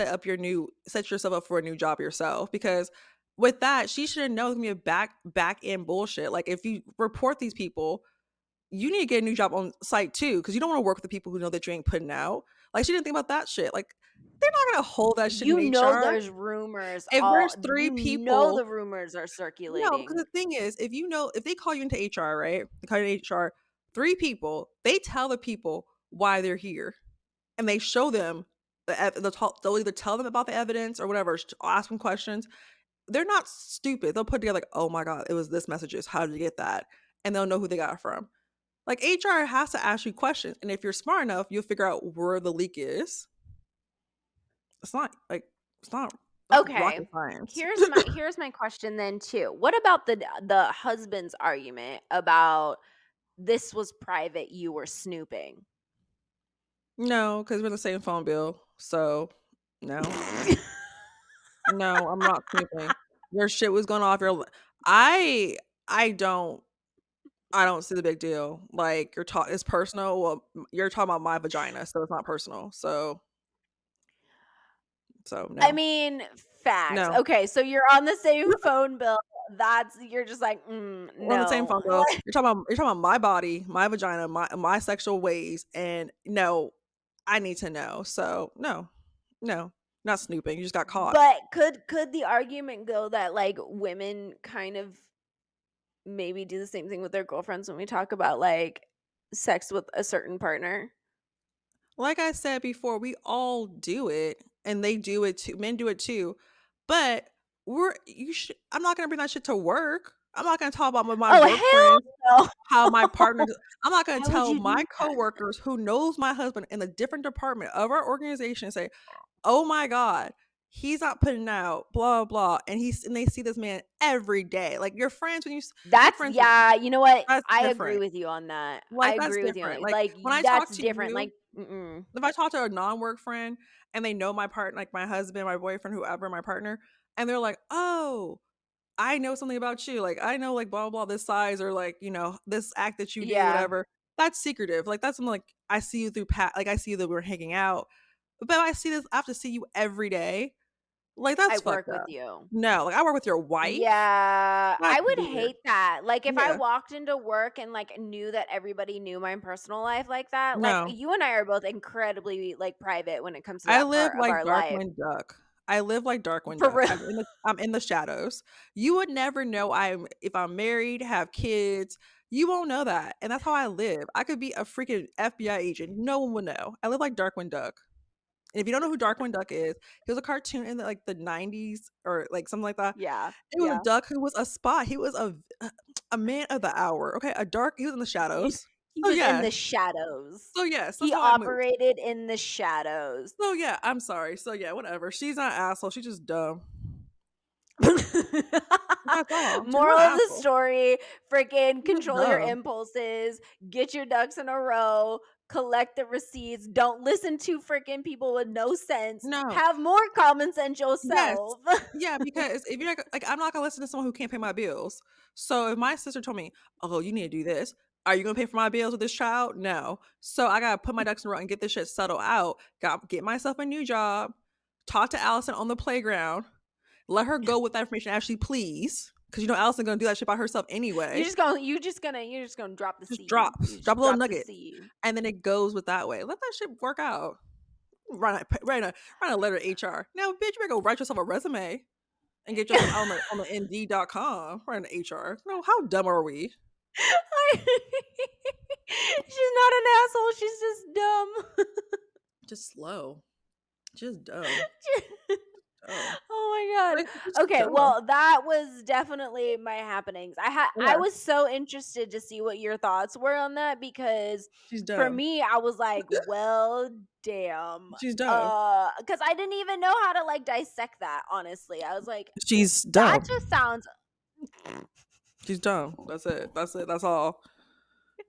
[SPEAKER 2] set yourself up for a new job yourself because with that, she shouldn't know it's gonna be a back end bullshit. Like, if you report these people, you need to get a new job on site too, because you don't wanna work with the people who know that you ain't putting out. Like, she didn't think about that shit. Like, they're not gonna hold that shit in
[SPEAKER 1] You know
[SPEAKER 2] HR.
[SPEAKER 1] there's rumors
[SPEAKER 2] If
[SPEAKER 1] all
[SPEAKER 2] there's 3
[SPEAKER 1] you know
[SPEAKER 2] people
[SPEAKER 1] the rumors are
[SPEAKER 2] no, because
[SPEAKER 1] circulating.
[SPEAKER 2] the thing is, if they call you into HR, right? They call you into HR, 3 people, they tell the people why they're here, and they show them they'll either tell them about the evidence or whatever, ask them questions. They're not stupid. They'll put together like, "Oh my god, it was this messages. How did you get that?" And they'll know who they got it from. Like, HR has to ask you questions, and if you're smart enough, you'll figure out where the leak is. It's not like it's not
[SPEAKER 1] Okay.
[SPEAKER 2] rocket science.
[SPEAKER 1] Here's my question then too. What about the husband's argument about this was private, you were snooping?
[SPEAKER 2] No, because 'cause we're in the same phone bill, so no. No, I'm not snooping. Your shit was going off your li I I don't I don't see the big deal. Like, it's personal, well, you're talking about my vagina, so it's not personal, so So,
[SPEAKER 1] I
[SPEAKER 2] no.
[SPEAKER 1] mean, facts.
[SPEAKER 2] No.
[SPEAKER 1] Okay, so you're on the same phone bill. That's you're just like,
[SPEAKER 2] We're on the same
[SPEAKER 1] no.
[SPEAKER 2] phone bill. You're talking about my body, my vagina, my sexual ways, and no, I need to know. So, no. No. Not snooping, you just got caught.
[SPEAKER 1] But could the argument go that like women kind of maybe do the same thing with their girlfriends when we talk about like sex with a certain partner?
[SPEAKER 2] Like I said before, we all do it, and they do it too. Men do it too, but I'm not gonna bring that shit to work. I'm not gonna talk about with my
[SPEAKER 1] Oh
[SPEAKER 2] work friends
[SPEAKER 1] hell
[SPEAKER 2] how my
[SPEAKER 1] no.
[SPEAKER 2] partner. I'm not gonna
[SPEAKER 1] Why would
[SPEAKER 2] tell
[SPEAKER 1] you
[SPEAKER 2] my
[SPEAKER 1] do that?
[SPEAKER 2] coworkers who knows my husband in a different department of our organization say, "Oh my god, he's not putting out blah blah," and they see this man every day. Like your friends when your
[SPEAKER 1] That's
[SPEAKER 2] friends,
[SPEAKER 1] yeah, you know what?
[SPEAKER 2] that's
[SPEAKER 1] I agree
[SPEAKER 2] different.
[SPEAKER 1] with you on that. I
[SPEAKER 2] Like that's
[SPEAKER 1] agree with you on
[SPEAKER 2] different.
[SPEAKER 1] that.
[SPEAKER 2] Like
[SPEAKER 1] Like
[SPEAKER 2] when I talk
[SPEAKER 1] that's
[SPEAKER 2] to
[SPEAKER 1] different.
[SPEAKER 2] you,
[SPEAKER 1] Like mm-mm.
[SPEAKER 2] if I talk to a non-work friend and they know my partner, like my husband, my boyfriend, whoever, my partner, and they're like, "Oh, I know something about you. Like I know like blah blah this size or like this act that you do,
[SPEAKER 1] Yeah,
[SPEAKER 2] whatever." That's secretive. Like that's something like I see you through like I see you that we're hanging out, but I see this. I have to see you every day. Like
[SPEAKER 1] I
[SPEAKER 2] that's
[SPEAKER 1] work
[SPEAKER 2] fucked
[SPEAKER 1] with
[SPEAKER 2] up.
[SPEAKER 1] you.
[SPEAKER 2] No, like I work with your wife.
[SPEAKER 1] Yeah, I
[SPEAKER 2] That's
[SPEAKER 1] would
[SPEAKER 2] weird.
[SPEAKER 1] hate that. Like, if I
[SPEAKER 2] Yeah.
[SPEAKER 1] walked into work and, like, knew that everybody knew my personal life like that, like,
[SPEAKER 2] No.
[SPEAKER 1] you and I are both incredibly, like, private when it comes to
[SPEAKER 2] I
[SPEAKER 1] that
[SPEAKER 2] live
[SPEAKER 1] part of
[SPEAKER 2] like
[SPEAKER 1] our life.
[SPEAKER 2] Darkwing Duck. I live like Darkwing
[SPEAKER 1] For
[SPEAKER 2] Duck.
[SPEAKER 1] real.
[SPEAKER 2] I'm in the shadows. You would never know if I'm married, have kids. You won't know that. And that's how I live. I could be a freaking FBI agent. No one would know. I live like Darkwing Duck. And if you don't know who Darkwing Duck is, he was a cartoon in the 90s or like something like that.
[SPEAKER 1] Yeah,
[SPEAKER 2] It was a
[SPEAKER 1] yeah.
[SPEAKER 2] duck who was a spy. He was a man of the hour. Okay, he was in the
[SPEAKER 1] He
[SPEAKER 2] shadows.
[SPEAKER 1] he
[SPEAKER 2] So
[SPEAKER 1] was in
[SPEAKER 2] yeah.
[SPEAKER 1] the shadows.
[SPEAKER 2] So yes, that's
[SPEAKER 1] He
[SPEAKER 2] how I move.
[SPEAKER 1] operated in the shadows.
[SPEAKER 2] So yeah, I'm sorry. So yeah, whatever. She's not an asshole. She's just dumb. That's all. She's
[SPEAKER 1] Moral
[SPEAKER 2] not
[SPEAKER 1] of
[SPEAKER 2] an
[SPEAKER 1] the
[SPEAKER 2] asshole.
[SPEAKER 1] story, freaking
[SPEAKER 2] She's just
[SPEAKER 1] control your
[SPEAKER 2] dumb.
[SPEAKER 1] impulses, get your ducks in a row, collect the receipts, don't listen to freaking people with no sense,
[SPEAKER 2] No.
[SPEAKER 1] have more common sense
[SPEAKER 2] Yes.
[SPEAKER 1] yourself.
[SPEAKER 2] Yeah, because if you're like I'm not gonna listen to someone who can't pay my bills. So if my sister told me, "Oh, you need to do this," are you gonna pay for my bills with this child? No. So I gotta put my ducks in a row and get this shit settled out. Got get myself a new job. Talk to Allison on the playground. Let her go with that information as she please. Because Allison gonna do that shit by herself anyway.
[SPEAKER 1] You're just gonna drop the
[SPEAKER 2] Just
[SPEAKER 1] seed. You
[SPEAKER 2] drop
[SPEAKER 1] just
[SPEAKER 2] a little
[SPEAKER 1] drop the
[SPEAKER 2] nugget,
[SPEAKER 1] seed.
[SPEAKER 2] and then it goes with that way. Let that shit work out. Write a letter to HR. Now, bitch, you better go write yourself a resume and get yourself out on the Indeed.com. Write to HR. No, how dumb are we?
[SPEAKER 1] She's not an asshole, she's just dumb.
[SPEAKER 2] Just slow. Just dumb. Dumb.
[SPEAKER 1] Oh my
[SPEAKER 2] Like,
[SPEAKER 1] god.
[SPEAKER 2] just
[SPEAKER 1] Okay,
[SPEAKER 2] dumb.
[SPEAKER 1] well, that was definitely my happenings. I
[SPEAKER 2] Okay.
[SPEAKER 1] was so interested to see what your thoughts were on that because
[SPEAKER 2] She's
[SPEAKER 1] for
[SPEAKER 2] dumb.
[SPEAKER 1] me, I was like, well, damn.
[SPEAKER 2] She's dumb.
[SPEAKER 1] Cuz I didn't even know how to like dissect that, honestly. I was like,
[SPEAKER 2] She's
[SPEAKER 1] that
[SPEAKER 2] dumb.
[SPEAKER 1] just sounds
[SPEAKER 2] She's dumb. That's it. That's it. That's all.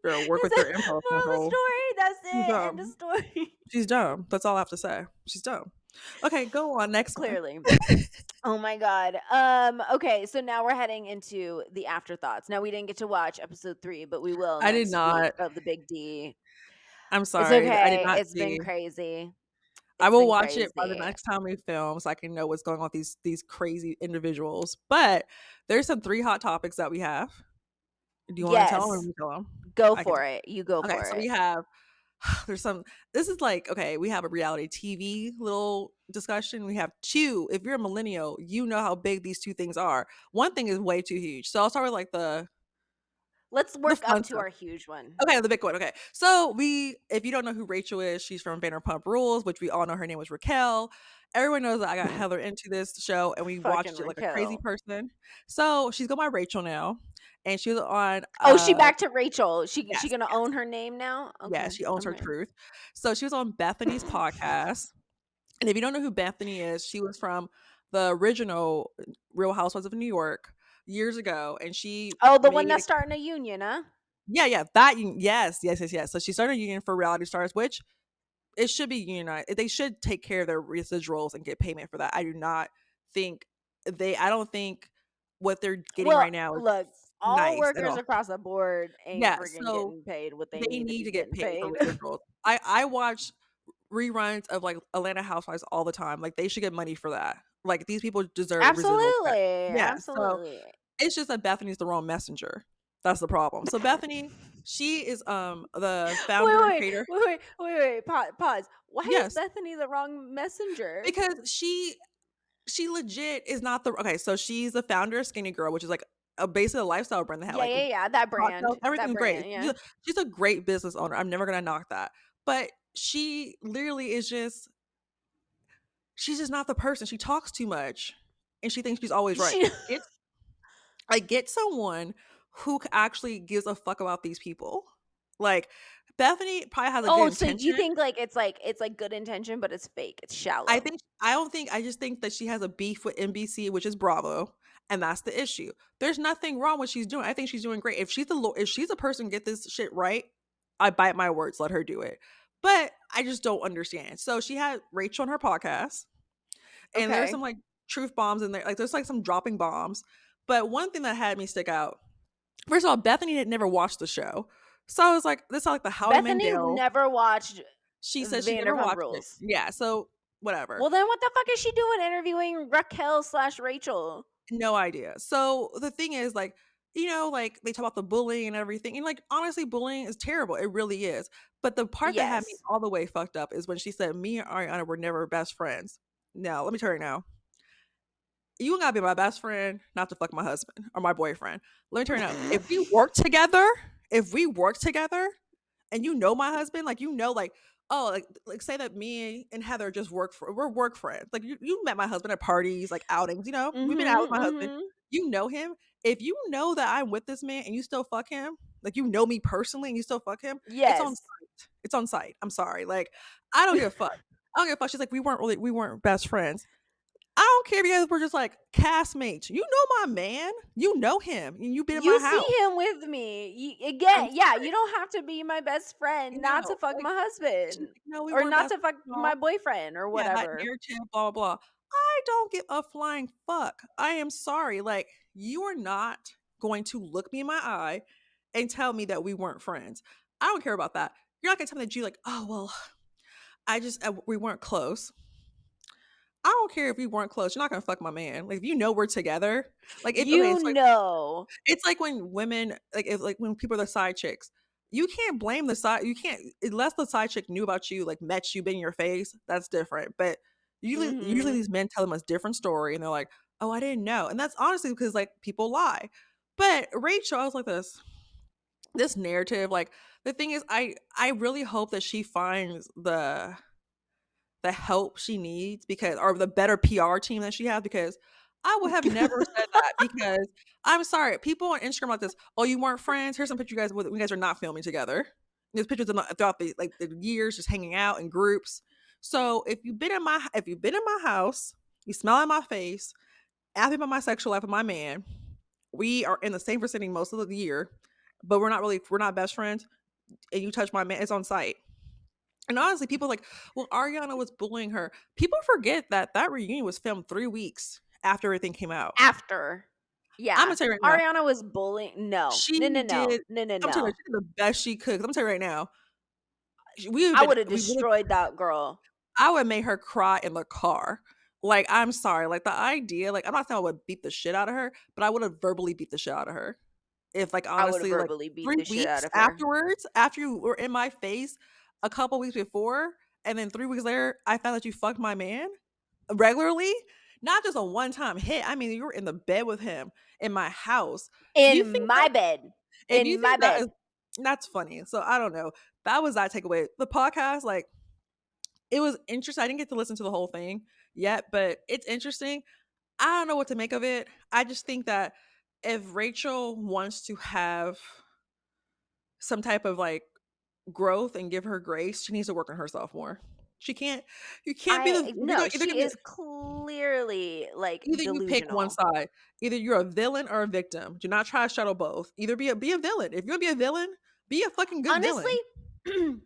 [SPEAKER 2] Better work
[SPEAKER 1] That's
[SPEAKER 2] with your
[SPEAKER 1] it.
[SPEAKER 2] impulse
[SPEAKER 1] Moral of the
[SPEAKER 2] control.
[SPEAKER 1] story. That's
[SPEAKER 2] She's
[SPEAKER 1] it. End of
[SPEAKER 2] dumb.
[SPEAKER 1] story.
[SPEAKER 2] She's dumb. That's all I have to say. She's dumb. Okay, go on. Next one.
[SPEAKER 1] Clearly. Oh my god. Okay, so now we're heading into the afterthoughts. Now we didn't get to watch episode 3, but we will
[SPEAKER 2] I did
[SPEAKER 1] next week
[SPEAKER 2] not.
[SPEAKER 1] of the Big D.
[SPEAKER 2] I'm
[SPEAKER 1] It's
[SPEAKER 2] sorry. I did
[SPEAKER 1] okay.
[SPEAKER 2] not
[SPEAKER 1] It's been
[SPEAKER 2] see.
[SPEAKER 1] crazy.
[SPEAKER 2] I
[SPEAKER 1] It's
[SPEAKER 2] will
[SPEAKER 1] been
[SPEAKER 2] watch it by the
[SPEAKER 1] crazy.
[SPEAKER 2] next time we film so I can know what's going on with these crazy individuals. But there's some 3 hot topics that we have. Do you wanna tell them or
[SPEAKER 1] Yes.
[SPEAKER 2] me tell them?
[SPEAKER 1] Go
[SPEAKER 2] I can
[SPEAKER 1] for
[SPEAKER 2] tell.
[SPEAKER 1] it. You go
[SPEAKER 2] Okay,
[SPEAKER 1] for
[SPEAKER 2] so
[SPEAKER 1] it.
[SPEAKER 2] we have there's some this is like okay, we have a reality TV little discussion. We have 2 if you're a millennial, you know how big these 2 things are. One thing is way too huge. So I'll start with like
[SPEAKER 1] Let's
[SPEAKER 2] the
[SPEAKER 1] work
[SPEAKER 2] fun
[SPEAKER 1] up to
[SPEAKER 2] stuff.
[SPEAKER 1] our huge one.
[SPEAKER 2] Okay, the big one. Okay. So if you don't know who Rachel is, she's from Vanderpump Rules, which we all know her name was Raquel. Everyone knows that I got Heather into this show and we
[SPEAKER 1] Fucking
[SPEAKER 2] watched it like a crazy
[SPEAKER 1] Raquel.
[SPEAKER 2] person. So she's going by Rachel now. And she was on
[SPEAKER 1] Oh, she back to Rachel. She
[SPEAKER 2] yes,
[SPEAKER 1] gonna
[SPEAKER 2] yes,
[SPEAKER 1] own her name now?
[SPEAKER 2] yeah,
[SPEAKER 1] Okay.
[SPEAKER 2] she owns her
[SPEAKER 1] Okay.
[SPEAKER 2] truth. So she was on Bethany's podcast. And if you don't know who Bethany is, she was from the original Real Housewives of New York years ago. And she
[SPEAKER 1] Oh, the one
[SPEAKER 2] made
[SPEAKER 1] that's starting a union, huh?
[SPEAKER 2] yeah, yes. So she started a union for reality stars, which it should be unionized. They should take care of their residuals and get payment for that. Think I don't think what they're getting
[SPEAKER 1] Well,
[SPEAKER 2] right now is
[SPEAKER 1] look, all
[SPEAKER 2] nice at
[SPEAKER 1] workers
[SPEAKER 2] all.
[SPEAKER 1] across the board ain't
[SPEAKER 2] Yeah,
[SPEAKER 1] freaking
[SPEAKER 2] so
[SPEAKER 1] getting paid what they
[SPEAKER 2] they
[SPEAKER 1] need to
[SPEAKER 2] need
[SPEAKER 1] be
[SPEAKER 2] to get
[SPEAKER 1] getting
[SPEAKER 2] paid for
[SPEAKER 1] paid.
[SPEAKER 2] residuals. I watched reruns of, like, Atlanta Housewives all the time, like, they should get money for that. Like, these people deserve residual credit.
[SPEAKER 1] Absolutely,
[SPEAKER 2] Yeah, so
[SPEAKER 1] absolutely.
[SPEAKER 2] it's just that Bethany's the wrong messenger. That's the problem. So Bethany, she is, the
[SPEAKER 1] Wait,
[SPEAKER 2] founder and
[SPEAKER 1] wait,
[SPEAKER 2] creator.
[SPEAKER 1] wait, wait, wait, wait, pause. Why is
[SPEAKER 2] Yes,
[SPEAKER 1] Bethany the wrong messenger?
[SPEAKER 2] because she legit is not the okay, so she's the founder of Skinny Girl, which is, like, basically a lifestyle brand that had,
[SPEAKER 1] Yeah,
[SPEAKER 2] like,
[SPEAKER 1] yeah, yeah, that
[SPEAKER 2] cocktails,
[SPEAKER 1] brand,
[SPEAKER 2] everything's great.
[SPEAKER 1] yeah.
[SPEAKER 2] She's a great business owner, I'm never gonna knock that, but she literally is just she's just not the person, she talks too much, and she thinks she's always right.
[SPEAKER 1] She
[SPEAKER 2] Get get someone who actually gives a fuck about these people. Like, Bethany probably has a good
[SPEAKER 1] Oh, so you
[SPEAKER 2] intention.
[SPEAKER 1] think, like, it's, like, good intention, but it's fake, it's shallow.
[SPEAKER 2] I just think that she has a beef with NBC, which is Bravo, and that's the issue. There's nothing wrong with she's doing. I think she's doing great. If she's a person get this shit right, I bite my words, let her do it. But I just don't understand. So she had Rachel on her podcast, and there's some
[SPEAKER 1] Okay.
[SPEAKER 2] like truth bombs in there. Like there's like some dropping bombs. But one thing that had me stick out, first of all, Bethany had never watched the show. So I was like, this is like the Howie
[SPEAKER 1] Bethany
[SPEAKER 2] Mandel.
[SPEAKER 1] never watched
[SPEAKER 2] She said she never
[SPEAKER 1] Vanderpump
[SPEAKER 2] watched it.
[SPEAKER 1] Rules.
[SPEAKER 2] Yeah, so whatever.
[SPEAKER 1] Well, then what the fuck is she doing interviewing Raquel/Rachel?
[SPEAKER 2] No idea. So the thing is, like, like they talk about the bullying and everything. And like honestly, bullying is terrible. It really is. But the part that had me
[SPEAKER 1] Yes.
[SPEAKER 2] all the way fucked up is when she said, me and Ariana were never best friends. Now, let me tell you now. You ain't gotta be my best friend, not to fuck my husband or my boyfriend. Let me tell you now. If we work together, and you know my husband, like, like, oh, like say that me and Heather just we're work friends. Like you met my husband at parties, like outings, we've been out with
[SPEAKER 1] Mhm,
[SPEAKER 2] my husband.
[SPEAKER 1] mhm.
[SPEAKER 2] You know him. If you know that I'm with this man and you still fuck him, like you know me personally and you still fuck him, it's on
[SPEAKER 1] Yes.
[SPEAKER 2] site. It's on site. I'm sorry. Like, I don't give a fuck. I don't give a fuck. She's like, we weren't best friends. I don't care if you guys were just like castmates. You know my man. You know him. And you've been in my
[SPEAKER 1] You see
[SPEAKER 2] house.
[SPEAKER 1] him with me.
[SPEAKER 2] I'm
[SPEAKER 1] Again, yeah,
[SPEAKER 2] sorry.
[SPEAKER 1] you don't have to be my best friend not
[SPEAKER 2] No.
[SPEAKER 1] to fuck
[SPEAKER 2] Like,
[SPEAKER 1] my
[SPEAKER 2] she's
[SPEAKER 1] husband
[SPEAKER 2] like, no, we
[SPEAKER 1] or
[SPEAKER 2] weren't
[SPEAKER 1] not
[SPEAKER 2] best
[SPEAKER 1] to fuck
[SPEAKER 2] friends at
[SPEAKER 1] my
[SPEAKER 2] all.
[SPEAKER 1] boyfriend or
[SPEAKER 2] Yeah, that
[SPEAKER 1] whatever.
[SPEAKER 2] narrative, blah, blah, blah. I don't give a flying fuck. I am sorry. Like, you are not going to look me in my eye and tell me that we weren't friends. I don't care about that. You're not gonna tell me that you like, oh well, we weren't close. I don't care if we weren't close. You're not gonna fuck my man. Like, if you know we're together, like if okay,
[SPEAKER 1] You
[SPEAKER 2] so
[SPEAKER 1] know.
[SPEAKER 2] it's like when women like when people are the side chicks. You can't blame the side you can't unless the side chick knew about you, like met you, been in your face, that's different. But usually
[SPEAKER 1] Mhm.
[SPEAKER 2] these men tell them a different story and they're like, "Oh, I didn't know." And that's honestly because like people lie. But Rachel, I was like this narrative, like the thing is I really hope that she finds the help she needs because or the better PR team that she has because I would have never said that because I'm sorry, people on Instagram like this, "Oh, you weren't friends? Here's some pictures you guys with you guys are not filming together." There's pictures of them throughout the years just hanging out in groups. So, if you've been in my house, you smell in my face, ask me about my sexual life with my man, we are in the same vicinity most of the year, but we're not best friends, and you touch my man, it's on site. And honestly, people like, well, Ariana was bullying her. People forget that that reunion was filmed 3 weeks after everything came out.
[SPEAKER 1] After.
[SPEAKER 2] Imma
[SPEAKER 1] Yeah.
[SPEAKER 2] tell you right now,
[SPEAKER 1] Ariana was bullying no. No, no,
[SPEAKER 2] she
[SPEAKER 1] no.
[SPEAKER 2] did
[SPEAKER 1] No, no,
[SPEAKER 2] I'm telling you,
[SPEAKER 1] no.
[SPEAKER 2] she did the best she could. 'Cause Imma tell you right now,
[SPEAKER 1] I would have destroyed that girl.
[SPEAKER 2] I would make her cry in the car. Like, I'm sorry, like, the idea like, I'm not saying I would beat the shit out of her, but I would've verbally beat the shit out of her. If, like,
[SPEAKER 1] I would have
[SPEAKER 2] honestly, like,
[SPEAKER 1] verbally beat
[SPEAKER 2] 3
[SPEAKER 1] the shit out
[SPEAKER 2] weeks
[SPEAKER 1] of her.
[SPEAKER 2] afterwards, after you were in my face a couple weeks before, and then 3 weeks later, I found out you fucked my man regularly, not just a one-time hit, I mean, you were in the bed with him in my house. You
[SPEAKER 1] In
[SPEAKER 2] think
[SPEAKER 1] my
[SPEAKER 2] that
[SPEAKER 1] bed.
[SPEAKER 2] if you
[SPEAKER 1] In my
[SPEAKER 2] think that is
[SPEAKER 1] bed.
[SPEAKER 2] that's funny. So, I don't know. That was that takeaway. The podcast, like, it was interesting. I didn't get to listen to the whole thing yet, but it's interesting. I don't know what to make of it. I just think that if Rachel wants to have some type of like growth and give her grace, she needs to work on herself more. She can't you can't be the
[SPEAKER 1] I
[SPEAKER 2] you're
[SPEAKER 1] no,
[SPEAKER 2] not either
[SPEAKER 1] she
[SPEAKER 2] gonna be
[SPEAKER 1] is clearly, like,
[SPEAKER 2] either you pick one
[SPEAKER 1] delusional.
[SPEAKER 2] side. Either you're a villain or a victim. Do not try to straddle both. Either be a villain. If you're gonna be a villain, be a fucking good
[SPEAKER 1] Honestly,
[SPEAKER 2] villain.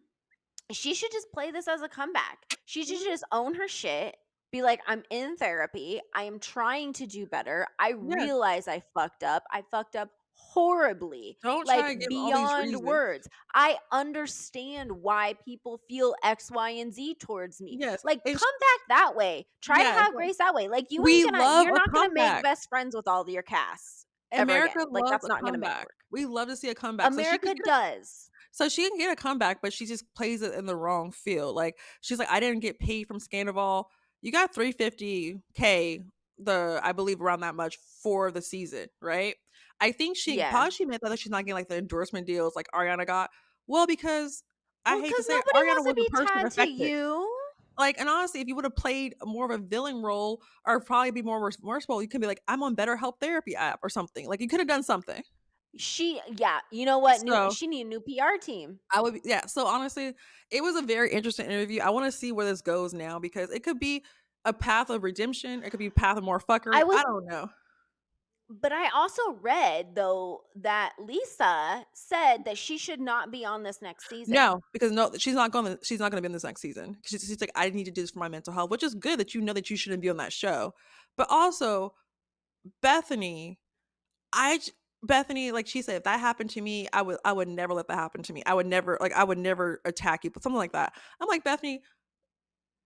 [SPEAKER 1] she should just play this as a comeback. She should
[SPEAKER 2] Mhm.
[SPEAKER 1] just own her shit, be like, "I'm in therapy. I am trying to do better. I
[SPEAKER 2] Yes.
[SPEAKER 1] realize I fucked up. I fucked up horribly,
[SPEAKER 2] Don't
[SPEAKER 1] like
[SPEAKER 2] try to give all these
[SPEAKER 1] beyond
[SPEAKER 2] reasons.
[SPEAKER 1] words. I understand why people feel X, Y, and Z towards me.
[SPEAKER 2] Yes,
[SPEAKER 1] Like,
[SPEAKER 2] and
[SPEAKER 1] come back that way. Try to
[SPEAKER 2] yes,
[SPEAKER 1] have
[SPEAKER 2] like,
[SPEAKER 1] grace that way. Like,
[SPEAKER 2] we love
[SPEAKER 1] you're
[SPEAKER 2] a
[SPEAKER 1] not gonna make
[SPEAKER 2] comeback.
[SPEAKER 1] best friends with all of your casts ever again.
[SPEAKER 2] America
[SPEAKER 1] Like,
[SPEAKER 2] loves
[SPEAKER 1] that's
[SPEAKER 2] a
[SPEAKER 1] not gonna make it
[SPEAKER 2] comeback.
[SPEAKER 1] work.
[SPEAKER 2] We love to see a comeback.
[SPEAKER 1] America does.
[SPEAKER 2] So she can get a comeback, but she just plays it in the wrong field. Like she's like, I didn't get paid from Scandival. You got 350K, I believe around that much for the season, right? I think
[SPEAKER 1] Yeah.
[SPEAKER 2] she meant that she's not getting like the endorsement deals like Ariana got. Well, because I
[SPEAKER 1] Well,
[SPEAKER 2] hate to
[SPEAKER 1] because
[SPEAKER 2] say it,
[SPEAKER 1] nobody
[SPEAKER 2] Ariana
[SPEAKER 1] wants to
[SPEAKER 2] was the
[SPEAKER 1] be
[SPEAKER 2] person
[SPEAKER 1] tied to
[SPEAKER 2] affected.
[SPEAKER 1] you.
[SPEAKER 2] Like, and honestly, if you would have played more of a villain role or probably be more remorseful, you could be like, I'm on BetterHelp therapy app or something. Like, you could have done something.
[SPEAKER 1] Yeah, you know what?
[SPEAKER 2] So
[SPEAKER 1] She need a new PR team.
[SPEAKER 2] I would be, yeah. So honestly, it was a very interesting interview. I want to see where this goes now because it could be a path of redemption. It could be a path of more fuckery.
[SPEAKER 1] I
[SPEAKER 2] I
[SPEAKER 1] was
[SPEAKER 2] don't know.
[SPEAKER 1] But I also read though that Lisa said that she should not be on this next season.
[SPEAKER 2] No, because no, she's not going. She's not going to be in this next season. She's like, I need to do this for my mental health, which is good that you know that you shouldn't be on that show. But also, Bethany, I j- Bethany, like she said, if that happened to me, I would never let that happen to me. I would never attack you, but something like that. I'm like Bethany,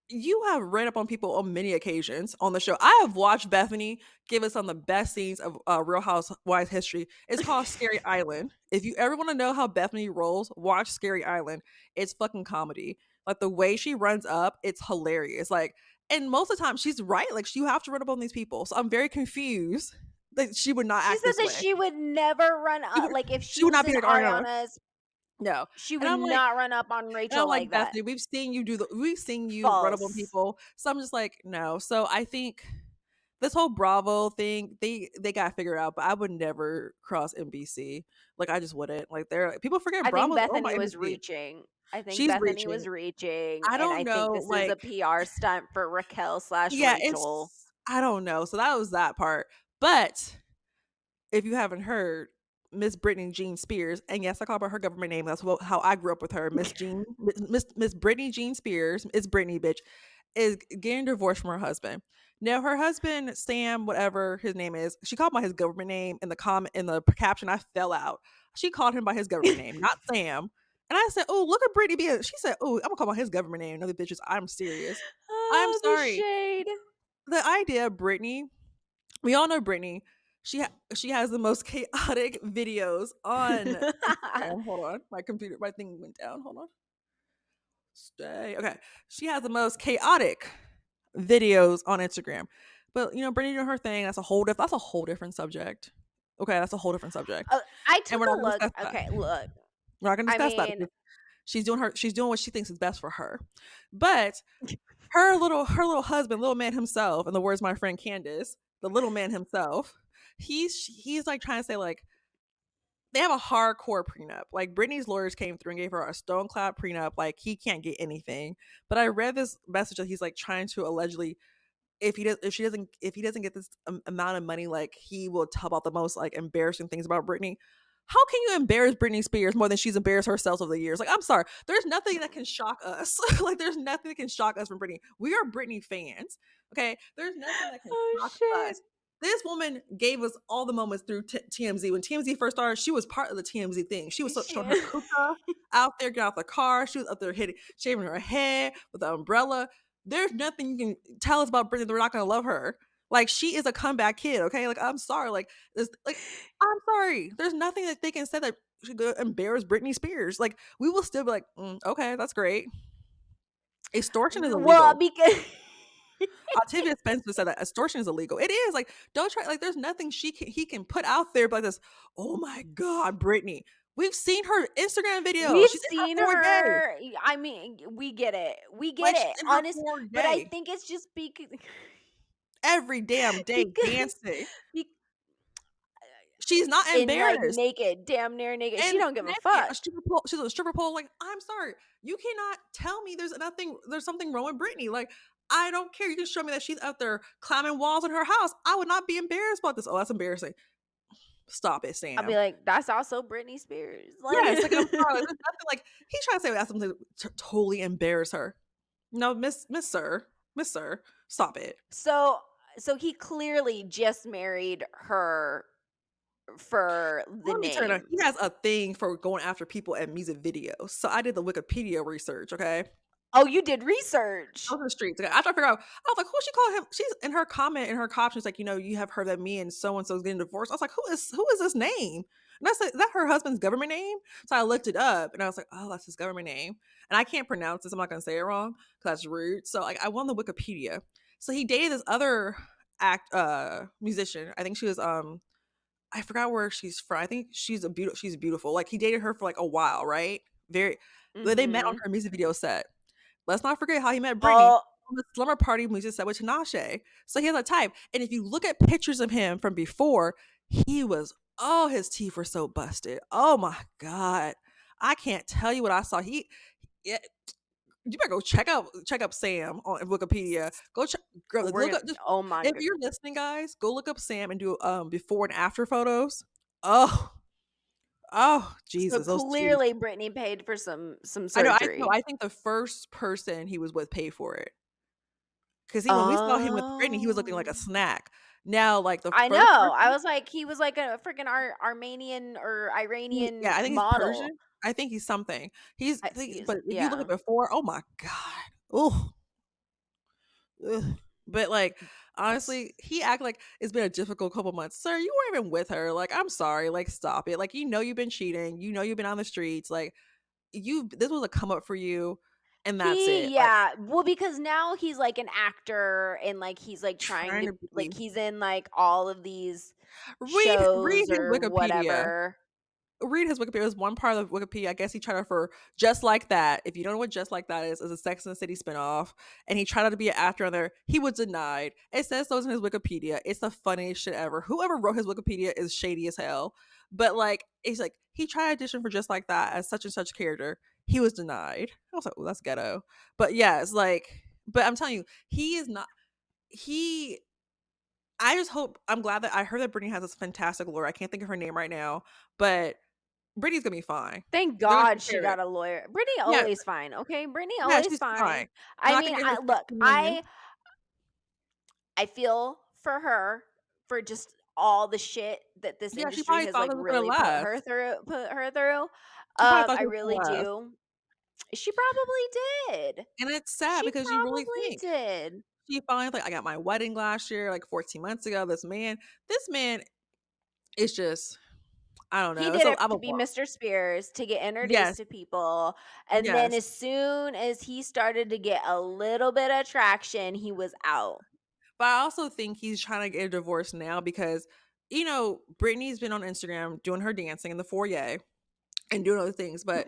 [SPEAKER 2] you have read up on people on many occasions on the show. I have watched Bethany give us some of the best scenes of Real Housewives history. It's called Scary Island. If you ever want to know how Bethany rolls, watch Scary Island. It's fucking comedy. Like the way she runs up, it's hilarious. Like, and most of the time she's right. Like, you have to run up on these people. So I'm very confused that she would not
[SPEAKER 1] She
[SPEAKER 2] act
[SPEAKER 1] said
[SPEAKER 2] this
[SPEAKER 1] that
[SPEAKER 2] way.
[SPEAKER 1] she would never run
[SPEAKER 2] She
[SPEAKER 1] up
[SPEAKER 2] would,
[SPEAKER 1] like if
[SPEAKER 2] she
[SPEAKER 1] she
[SPEAKER 2] would
[SPEAKER 1] was
[SPEAKER 2] not be
[SPEAKER 1] in
[SPEAKER 2] like Ariana.
[SPEAKER 1] Ariana's,
[SPEAKER 2] No.
[SPEAKER 1] she
[SPEAKER 2] And
[SPEAKER 1] would
[SPEAKER 2] I'm like,
[SPEAKER 1] not run up on
[SPEAKER 2] and I'm
[SPEAKER 1] Rachel
[SPEAKER 2] like,
[SPEAKER 1] like that.
[SPEAKER 2] Bethany, we've seen you run up on
[SPEAKER 1] False.
[SPEAKER 2] people. So I'm just like, no. So I think this whole Bravo thing, they got figured out, but I would never cross NBC. Like I just wouldn't. Like they're people forget
[SPEAKER 1] I think
[SPEAKER 2] Bravo's owned by
[SPEAKER 1] Bethany was
[SPEAKER 2] NBC.
[SPEAKER 1] reaching. I think
[SPEAKER 2] She's
[SPEAKER 1] Bethany
[SPEAKER 2] reaching.
[SPEAKER 1] was reaching,
[SPEAKER 2] I
[SPEAKER 1] and
[SPEAKER 2] don't
[SPEAKER 1] I think
[SPEAKER 2] know,
[SPEAKER 1] this is a
[SPEAKER 2] like
[SPEAKER 1] PR stunt for Raquel slash
[SPEAKER 2] yeah,
[SPEAKER 1] Rachel.
[SPEAKER 2] it's I don't know. So that was that part. But if you haven't heard, Miss Britney Jean Spears, and yes, I call her government name. That's how I grew up with her, Miss Britney Jean Spears. It's Britney, bitch, is getting divorced from her husband. Now, her husband Sam, whatever his name is, she called him by his government name in the comment in the caption. I fell out. She called him by his government name, not Sam. And I said, "Oh, look at Britney being." She said, "Oh, I'm gonna call him by his government name." Another bitches. I'm serious. I'm
[SPEAKER 1] Oh, the
[SPEAKER 2] sorry.
[SPEAKER 1] shade.
[SPEAKER 2] The idea, Britney, we all know Britney. She has the most chaotic videos on Instagram. Hold on, my thing went down. Hold on, stay. Okay, she has the most chaotic videos on Instagram. But Britney doing her thing. That's a whole different subject. Okay, that's a whole different subject,
[SPEAKER 1] I
[SPEAKER 2] and
[SPEAKER 1] took
[SPEAKER 2] we're not
[SPEAKER 1] a
[SPEAKER 2] gonna
[SPEAKER 1] look.
[SPEAKER 2] discuss that.
[SPEAKER 1] Okay, look.
[SPEAKER 2] We're not gonna
[SPEAKER 1] I
[SPEAKER 2] discuss that
[SPEAKER 1] mean,
[SPEAKER 2] because she's doing what she thinks is best for her. But her little husband, little man himself, in the words of my friend Candace, the little man himself, he's like trying to say like they have a hardcore prenup. Like Britney's lawyers came through and gave her a stone clap prenup. Like he can't get anything. But I read this message that he's like trying to allegedly if he doesn't get this amount of money, like he will tell about the most like embarrassing things about Britney. How can you embarrass Britney Spears more than she's embarrassed herself over the years? Like, I'm sorry, there's nothing that can shock us. Like, there's nothing that can shock us from Britney. We are Britney fans. Okay, there's nothing that can
[SPEAKER 1] oh
[SPEAKER 2] shock
[SPEAKER 1] shit.
[SPEAKER 2] us. This woman gave us all the moments through TMZ. When TMZ first started, she was part of the TMZ thing. She was showing her
[SPEAKER 1] She-
[SPEAKER 2] kuka out there, get out the car. She was up there shaving her head with an umbrella. There's nothing you can tell us about Britney that we're not gonna love her. Like she is a comeback kid, okay? Like I'm sorry, I'm sorry. There's nothing that they can say that should embarrass Britney Spears. Like we will still be like, okay, that's great. Extortion is
[SPEAKER 1] well,
[SPEAKER 2] illegal.
[SPEAKER 1] because
[SPEAKER 2] Octavia Spencer said that extortion is illegal. It is like don't try like there's nothing he can put out there like this. Oh my god, Britney. We've seen her Instagram videos.
[SPEAKER 1] we've
[SPEAKER 2] She's in her
[SPEAKER 1] seen
[SPEAKER 2] fourth day.
[SPEAKER 1] her. I mean, we get it. We get
[SPEAKER 2] Like she's
[SPEAKER 1] it.
[SPEAKER 2] in her
[SPEAKER 1] Honest,
[SPEAKER 2] fourth
[SPEAKER 1] but I
[SPEAKER 2] day.
[SPEAKER 1] think it's just
[SPEAKER 2] Every damn day
[SPEAKER 1] because
[SPEAKER 2] dancing.
[SPEAKER 1] be-
[SPEAKER 2] She's not
[SPEAKER 1] in like
[SPEAKER 2] embarrassed.
[SPEAKER 1] naked, damn near naked. She
[SPEAKER 2] And
[SPEAKER 1] don't give a
[SPEAKER 2] naked,
[SPEAKER 1] fuck.
[SPEAKER 2] she's a stripper pole. Like, I'm sorry, you cannot tell me there's something wrong with Britney. Like, I don't care. You can show me that she's out there climbing walls in her house. I would not be embarrassed about this. Oh, that's embarrassing. Stop it,
[SPEAKER 1] I'll be
[SPEAKER 2] Sam.
[SPEAKER 1] like, that's also Britney Spears.
[SPEAKER 2] Yeah,
[SPEAKER 1] Like,
[SPEAKER 2] it's like I'm sorry. Like, there's nothing like he's trying to say that's something to totally embarrass her. No, Miss Sir, stop it.
[SPEAKER 1] so he clearly just married her for the
[SPEAKER 2] Let me turn on, he
[SPEAKER 1] name.
[SPEAKER 2] has a thing for going after people at music videos. So I did the Wikipedia research, okay?
[SPEAKER 1] Oh, you did
[SPEAKER 2] I
[SPEAKER 1] research.
[SPEAKER 2] was in the streets. Okay, after I figure out, I was like, "Who she call him?" She's in her comment in her caption. She's like, "You have heard that me and so is getting divorced." I was like, "Who is this name?" And I said, "Is that her husband's government name?" So I looked it up, and I was like, "Oh, that's his government name." And I can't pronounce this. I'm not gonna say it wrong because that's rude. So like, I won the Wikipedia. So he dated this other musician. I think she was I forgot where she's from. I think she's beautiful. Like he dated her for like a while, right? Very. They met on
[SPEAKER 1] Mhm.
[SPEAKER 2] her music video set. Let's not forget how he met Britney
[SPEAKER 1] Oh,
[SPEAKER 2] on the slumber party music set with Tinashe. So he has a type. And if you look at pictures of him from before, he was, oh, his teeth were so busted. Oh my God. I can't tell you what I saw. Yeah, you better go check up Sam on Wikipedia. Go check, girl.
[SPEAKER 1] we're
[SPEAKER 2] Look
[SPEAKER 1] gonna
[SPEAKER 2] up. Just,
[SPEAKER 1] oh my
[SPEAKER 2] if
[SPEAKER 1] god.
[SPEAKER 2] you're listening, guys, go look up Sam and do before and after photos. Oh, oh,
[SPEAKER 1] So
[SPEAKER 2] Jesus, those teeth.
[SPEAKER 1] clearly Britney paid for some
[SPEAKER 2] I know. I know.
[SPEAKER 1] surgery.
[SPEAKER 2] I think the first person he was with paid for it. Because he when we saw him with Britney, he was looking like
[SPEAKER 1] Oh.
[SPEAKER 2] a snack. Now, like, the
[SPEAKER 1] I
[SPEAKER 2] first
[SPEAKER 1] know. I
[SPEAKER 2] person
[SPEAKER 1] was like, he was like a freaking Armenian or
[SPEAKER 2] yeah,
[SPEAKER 1] Iranian
[SPEAKER 2] I think he's
[SPEAKER 1] model.
[SPEAKER 2] Persian. I think he's something.
[SPEAKER 1] I he's
[SPEAKER 2] But if you look
[SPEAKER 1] yeah.
[SPEAKER 2] at before, oh my god. Ooh, ugh. But, like, honestly, he act like it's been a difficult couple months. "Sir, you weren't even with her. Like, I'm sorry. Like, stop it. Like, you've been cheating. You've been on the streets. Like, you this was a come up for you, and that's it." Like,
[SPEAKER 1] Well, because now he's like an actor and like he's like trying
[SPEAKER 2] trying
[SPEAKER 1] to
[SPEAKER 2] to
[SPEAKER 1] like
[SPEAKER 2] be
[SPEAKER 1] he's in like all of these
[SPEAKER 2] read
[SPEAKER 1] shows
[SPEAKER 2] his
[SPEAKER 1] or
[SPEAKER 2] Wikipedia.
[SPEAKER 1] whatever.
[SPEAKER 2] Read his Wikipedia. There's one part of Wikipedia. I guess he tried to for Just Like That. If you don't know what Just Like That is a Sex and the City spinoff, and he tried to be an actor on there. He was denied. It says those in his Wikipedia. It's the funniest shit ever. Whoever wrote his Wikipedia is shady as hell. But like, it's like he tried to audition for Just Like That as such and such character. He was denied. I was like, oh, that's ghetto. But yeah, it's like, but I'm telling you, he is not. He I just hope I'm glad that I heard that Brittany has this fantastic lawyer. I can't think of her name right now, but Brittany's gonna be fine.
[SPEAKER 1] Thank
[SPEAKER 2] They're gonna
[SPEAKER 1] God
[SPEAKER 2] take
[SPEAKER 1] she
[SPEAKER 2] care of it.
[SPEAKER 1] got a lawyer. Brittany
[SPEAKER 2] Yeah,
[SPEAKER 1] always fine, okay? Brittany
[SPEAKER 2] yeah,
[SPEAKER 1] always
[SPEAKER 2] she's fine.
[SPEAKER 1] fine.
[SPEAKER 2] They're
[SPEAKER 1] I
[SPEAKER 2] not gonna
[SPEAKER 1] mean,
[SPEAKER 2] get her
[SPEAKER 1] I look,
[SPEAKER 2] 60 million.
[SPEAKER 1] I feel for her for just all the shit that this
[SPEAKER 2] Yeah, she
[SPEAKER 1] industry
[SPEAKER 2] probably
[SPEAKER 1] has
[SPEAKER 2] thought
[SPEAKER 1] like
[SPEAKER 2] this was gonna
[SPEAKER 1] really
[SPEAKER 2] last.
[SPEAKER 1] put her through.
[SPEAKER 2] She probably thought
[SPEAKER 1] I
[SPEAKER 2] she was
[SPEAKER 1] really
[SPEAKER 2] gonna last.
[SPEAKER 1] do. She probably did.
[SPEAKER 2] And it's sad
[SPEAKER 1] She
[SPEAKER 2] because you really
[SPEAKER 1] probably
[SPEAKER 2] think
[SPEAKER 1] did.
[SPEAKER 2] she finally like, I got my wedding last year, like 14 months ago. This man is just I don't
[SPEAKER 1] He
[SPEAKER 2] know.
[SPEAKER 1] did it
[SPEAKER 2] I'm a
[SPEAKER 1] to be Mr. Spears, to get introduced
[SPEAKER 2] yes,
[SPEAKER 1] to people, and then
[SPEAKER 2] yes.
[SPEAKER 1] as soon as he started to get a little bit of traction, he was out.
[SPEAKER 2] But I also think he's trying to get a divorce now because, Britney's been on Instagram doing her dancing in the foyer and doing other things, but,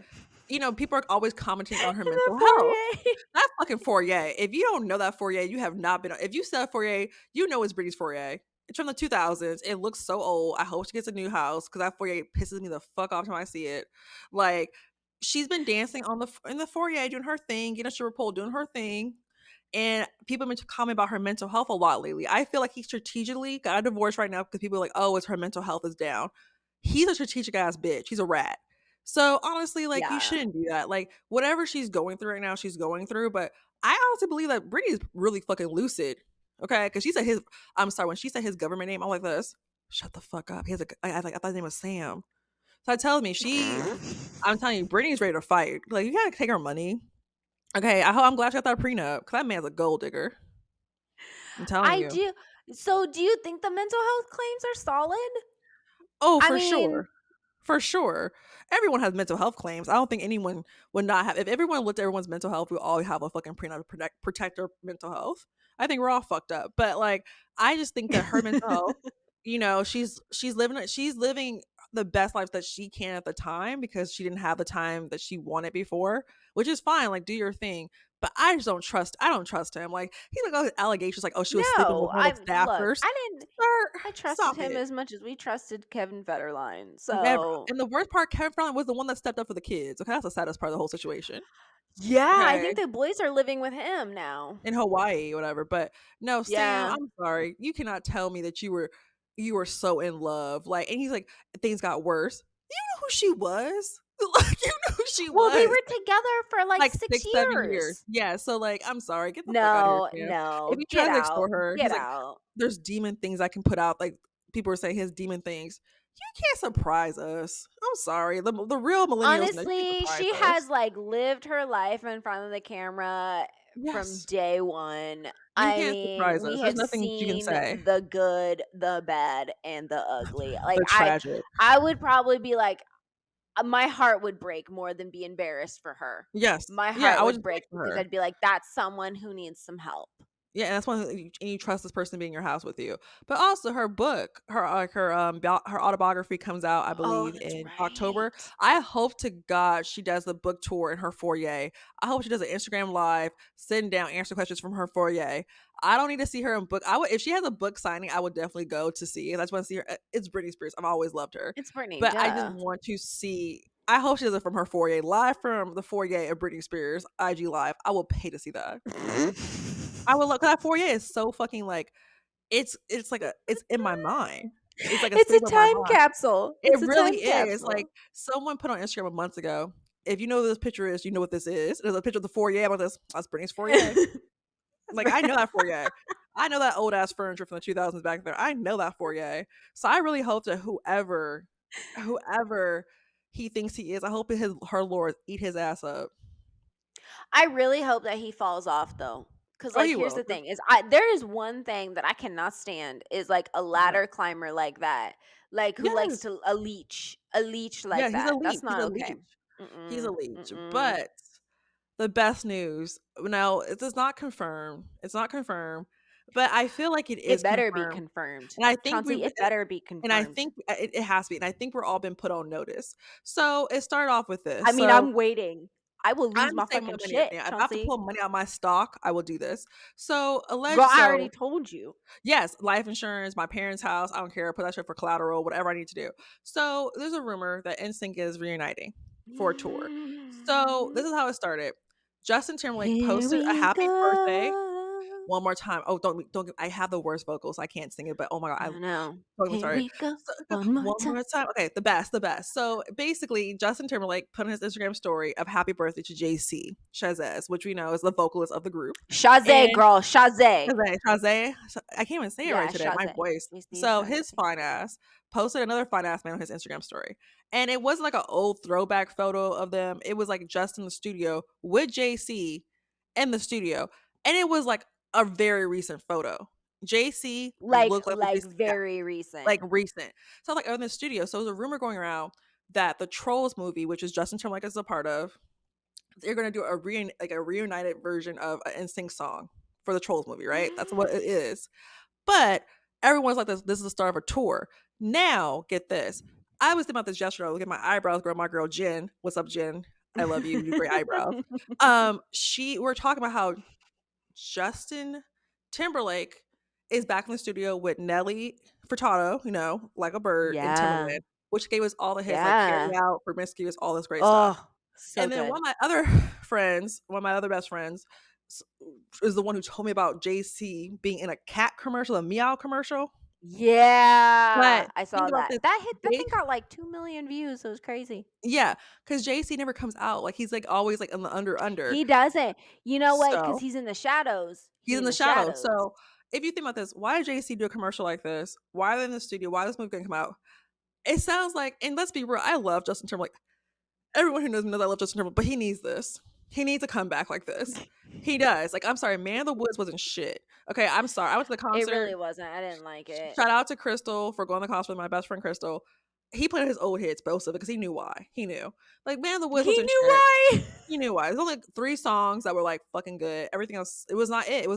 [SPEAKER 2] people are always commenting on her
[SPEAKER 1] In the
[SPEAKER 2] mental health.
[SPEAKER 1] foyer.
[SPEAKER 2] That fucking foyer, if you don't know that foyer, you have not been if you said foyer, you know it's Britney's foyer. It's from the 2000s. It looks so old. I hope she gets a new house because that foyer pisses me the fuck off when I see it. Like, she's been dancing in the foyer, doing her thing, getting a stripper pole, doing her thing. And people have been commenting about her mental health a lot lately. I feel like he strategically got a divorce right now because people are like, oh, it's her mental health is down. He's a strategic ass bitch. He's a rat. So honestly, like you
[SPEAKER 1] Yeah.
[SPEAKER 2] shouldn't do that. Like whatever she's going through right now, she's going through. But I honestly believe that Brittany's really fucking lucid. Okay, because she said his. I'm sorry, when she said his government name, I'm like this. Shut the fuck up. He has a. I thought his name was Sam. So that tells me I'm telling you, Brittany's ready to fight. Like you gotta take her money. Okay, I'm glad she got that prenup because that man's a gold digger. I'm telling
[SPEAKER 1] I
[SPEAKER 2] you.
[SPEAKER 1] do. So, do you think the mental health claims are solid?
[SPEAKER 2] Oh,
[SPEAKER 1] I
[SPEAKER 2] for
[SPEAKER 1] mean,
[SPEAKER 2] sure. For sure. Everyone has mental health claims. I don't think anyone would not have. If everyone looked at everyone's mental health, we all have a fucking prenup to protect our mental health. I think we're all fucked up. But like, I just think that her mental health, she's living the best life that she can at the time because she didn't have the time that she wanted before, which is fine. Like, do your thing. But I don't trust him. Like he's like all his allegations, like, oh, she was sleeping with
[SPEAKER 1] no.
[SPEAKER 2] one of the
[SPEAKER 1] Look,
[SPEAKER 2] staffers. Sir,
[SPEAKER 1] I trusted
[SPEAKER 2] stop
[SPEAKER 1] him
[SPEAKER 2] it.
[SPEAKER 1] as much as we trusted Kevin Federline.
[SPEAKER 2] Never.
[SPEAKER 1] So,
[SPEAKER 2] And the worst part, Kevin Fallon was the one that stepped up for the kids. Okay, that's the saddest part of the whole situation.
[SPEAKER 1] yeah, I
[SPEAKER 2] Okay,
[SPEAKER 1] think the boys are living with him now.
[SPEAKER 2] in Hawaii, whatever. But no, Sam,
[SPEAKER 1] Yeah.
[SPEAKER 2] I'm sorry. You cannot tell me that you were so in love. Like, and he's like, things got worse. You know who she was? Like, you know who she
[SPEAKER 1] Well, they
[SPEAKER 2] was?
[SPEAKER 1] were together for like
[SPEAKER 2] Like
[SPEAKER 1] 6
[SPEAKER 2] 6, 7 years.
[SPEAKER 1] years.
[SPEAKER 2] Yeah. So like, I'm sorry. Get the fuck out of here,
[SPEAKER 1] No,
[SPEAKER 2] Sam. If
[SPEAKER 1] no.
[SPEAKER 2] he
[SPEAKER 1] Get
[SPEAKER 2] tries to
[SPEAKER 1] out.
[SPEAKER 2] extort her,
[SPEAKER 1] Get
[SPEAKER 2] he's like,
[SPEAKER 1] out.
[SPEAKER 2] there's demon things I can put out. Like people are saying his demon things. You can't surprise us. I'm sorry. The real millennials know you can't
[SPEAKER 1] Honestly,
[SPEAKER 2] surprise
[SPEAKER 1] she
[SPEAKER 2] us.
[SPEAKER 1] has, like, lived her life in front of the camera from
[SPEAKER 2] Yes.
[SPEAKER 1] day one.
[SPEAKER 2] You
[SPEAKER 1] I
[SPEAKER 2] can't
[SPEAKER 1] mean,
[SPEAKER 2] surprise
[SPEAKER 1] we
[SPEAKER 2] us. There's
[SPEAKER 1] have
[SPEAKER 2] nothing you can
[SPEAKER 1] seen
[SPEAKER 2] say.
[SPEAKER 1] the good, the bad, and the ugly. Like,
[SPEAKER 2] The tragic.
[SPEAKER 1] I would probably be like, my heart would break more than be embarrassed for her.
[SPEAKER 2] Yes.
[SPEAKER 1] My
[SPEAKER 2] Yeah,
[SPEAKER 1] heart
[SPEAKER 2] I would
[SPEAKER 1] would
[SPEAKER 2] just wait
[SPEAKER 1] break
[SPEAKER 2] for
[SPEAKER 1] because
[SPEAKER 2] her.
[SPEAKER 1] I'd be like, "That's someone who needs some help."
[SPEAKER 2] Yeah, and that's why you trust this person being in your house with you. But also her book, her autobiography comes out, I
[SPEAKER 1] Oh,
[SPEAKER 2] believe,
[SPEAKER 1] that's
[SPEAKER 2] in
[SPEAKER 1] right.
[SPEAKER 2] October. I hope to God she does the book tour in her foyer. I hope she does an Instagram live, sitting down, answer questions from her foyer. I don't need to see her in book. I would if she has a book signing, I would definitely go to see it. I just want to see her. It's Britney Spears. I've always loved her.
[SPEAKER 1] It's Britney,
[SPEAKER 2] But I just
[SPEAKER 1] duh.
[SPEAKER 2] want to see I hope she does it from her foyer, live from the foyer of Britney Spears, IG live. I will pay to see that. I would love 'cause that foyer is so fucking like it's like a it's in my mind. It's like a
[SPEAKER 1] It's a
[SPEAKER 2] save of my
[SPEAKER 1] time
[SPEAKER 2] mind.
[SPEAKER 1] capsule.
[SPEAKER 2] It
[SPEAKER 1] It's a
[SPEAKER 2] really
[SPEAKER 1] time
[SPEAKER 2] is. Like
[SPEAKER 1] capsule.
[SPEAKER 2] someone put on Instagram a month ago, if you know what this picture is, you know what this is. There's a picture of the foyer about this. That's Britney's foyer. Like I know that foyer. I know that old ass furniture from the 2000s back there. I know that foyer. So I really hope that whoever he thinks he is, I hope her lord eat his ass up.
[SPEAKER 1] I really hope that he falls off though. Cause
[SPEAKER 2] Oh,
[SPEAKER 1] like
[SPEAKER 2] he
[SPEAKER 1] here's
[SPEAKER 2] will.
[SPEAKER 1] the thing is I there is one thing that I cannot stand is like a
[SPEAKER 2] What's that?
[SPEAKER 1] ladder climber like that. Like who likes
[SPEAKER 2] Yes.
[SPEAKER 1] to a leech
[SPEAKER 2] Yeah,
[SPEAKER 1] like
[SPEAKER 2] he's a
[SPEAKER 1] that.
[SPEAKER 2] leech.
[SPEAKER 1] That's
[SPEAKER 2] He's
[SPEAKER 1] not
[SPEAKER 2] a
[SPEAKER 1] okay.
[SPEAKER 2] leech. He's a
[SPEAKER 1] Mm-mm.
[SPEAKER 2] leech.
[SPEAKER 1] Mm-mm.
[SPEAKER 2] But the best news now, it is not confirmed. It's not confirmed, but I feel like it
[SPEAKER 1] It
[SPEAKER 2] is
[SPEAKER 1] better be
[SPEAKER 2] confirmed,
[SPEAKER 1] confirmed.
[SPEAKER 2] and I think
[SPEAKER 1] Chauncey, it better be confirmed.
[SPEAKER 2] it has to be, and I think we're all been put on notice. So it started off with
[SPEAKER 1] I
[SPEAKER 2] this.
[SPEAKER 1] mean,
[SPEAKER 2] So
[SPEAKER 1] I'm waiting. I will lose
[SPEAKER 2] I'm
[SPEAKER 1] my
[SPEAKER 2] saving my
[SPEAKER 1] fucking
[SPEAKER 2] money right
[SPEAKER 1] shit,
[SPEAKER 2] now. If I have to
[SPEAKER 1] Chauncey.
[SPEAKER 2] pull money out of my stock, I will do this. So
[SPEAKER 1] Girl,
[SPEAKER 2] alleged.
[SPEAKER 1] I already
[SPEAKER 2] So
[SPEAKER 1] told you.
[SPEAKER 2] yes, life insurance, my parents' house. I don't care. Put that shit for collateral, whatever I need to do. So there's a rumor that NSYNC is reuniting for a tour. So this is how it started. Justin Timberlake
[SPEAKER 1] Here
[SPEAKER 2] posted a
[SPEAKER 1] we
[SPEAKER 2] happy birthday
[SPEAKER 1] go.
[SPEAKER 2] one more time. Oh, don't. I have the worst vocals. I can't sing it, but oh my god,
[SPEAKER 1] I know.
[SPEAKER 2] don't get me
[SPEAKER 1] Here
[SPEAKER 2] started.
[SPEAKER 1] we go.
[SPEAKER 2] So,
[SPEAKER 1] One more
[SPEAKER 2] one
[SPEAKER 1] time.
[SPEAKER 2] more time. Okay, the best, the best. So basically, Justin Timberlake put on his Instagram story of happy birthday to JC Chazez, which we know is the vocalist of the group,
[SPEAKER 1] Shazay,
[SPEAKER 2] and
[SPEAKER 1] girl. Shazay.
[SPEAKER 2] Chazé, I can't even say it right
[SPEAKER 1] Yeah,
[SPEAKER 2] today. My
[SPEAKER 1] Shazay.
[SPEAKER 2] voice.
[SPEAKER 1] It's the
[SPEAKER 2] So
[SPEAKER 1] Shazay.
[SPEAKER 2] his fine ass posted another fine ass man on his Instagram story, and it wasn't like an old throwback photo of them. It was like just in the studio with JC in the studio, and it was like a very recent photo. JC looked like the
[SPEAKER 1] Like
[SPEAKER 2] JC, yeah,
[SPEAKER 1] very recent.
[SPEAKER 2] like recent. So like in the studio. So there's a rumor going around that the Trolls movie, which is Justin Timberlake is a part of, they're gonna do a reunited version of an NSYNC song for the Trolls movie, right? That's what it is. But everyone's like, this is the start of a tour. Now, get this. I was thinking about this yesterday. Look at my eyebrows, girl. My girl Jen. What's up, Jen? I love you. You do great eyebrows. We're talking about how Justin Timberlake is back in the studio with Nelly Furtado, like a bird, and
[SPEAKER 1] Yeah.
[SPEAKER 2] Timberland, which gave us all the hits like Carry
[SPEAKER 1] Yeah.
[SPEAKER 2] Out, Promiscuous, all this great stuff.
[SPEAKER 1] Oh, so
[SPEAKER 2] And then
[SPEAKER 1] good.
[SPEAKER 2] one of my other best friends s- is the one who told me about JC being in a cat commercial, a meow commercial.
[SPEAKER 1] Yeah.
[SPEAKER 2] But
[SPEAKER 1] I
[SPEAKER 2] think
[SPEAKER 1] saw
[SPEAKER 2] about
[SPEAKER 1] that.
[SPEAKER 2] this.
[SPEAKER 1] That thing got like 2 million views. It was crazy.
[SPEAKER 2] Yeah, because JC never comes out. Like he's like always like in the under.
[SPEAKER 1] He doesn't. You know what? Because
[SPEAKER 2] So
[SPEAKER 1] he's in the shadows.
[SPEAKER 2] he's
[SPEAKER 1] He
[SPEAKER 2] in
[SPEAKER 1] in
[SPEAKER 2] the
[SPEAKER 1] the
[SPEAKER 2] shadow.
[SPEAKER 1] shadows.
[SPEAKER 2] So if you think about this, why did JC do a commercial like this? Why are they in the studio? Why is this movie gonna come out? It sounds like, and let's be real, I love Justin Timberlake. Everyone who knows me knows I love Justin Timberlake, but he needs this. He needs a comeback like this. He does. Like, I'm sorry, Man of the Woods wasn't shit. Okay, I'm sorry. I went to the
[SPEAKER 1] It
[SPEAKER 2] concert.
[SPEAKER 1] really wasn't. I didn't like it.
[SPEAKER 2] Shout out to Crystal for going to the concert with my best friend Crystal. He played his old hits, most of it, because he knew why. He knew. Like, Man of the Woods
[SPEAKER 1] He
[SPEAKER 2] wasn't
[SPEAKER 1] knew
[SPEAKER 2] shit.
[SPEAKER 1] why.
[SPEAKER 2] He knew why. There's only like 3 songs that were like fucking good. Everything else, it was not it.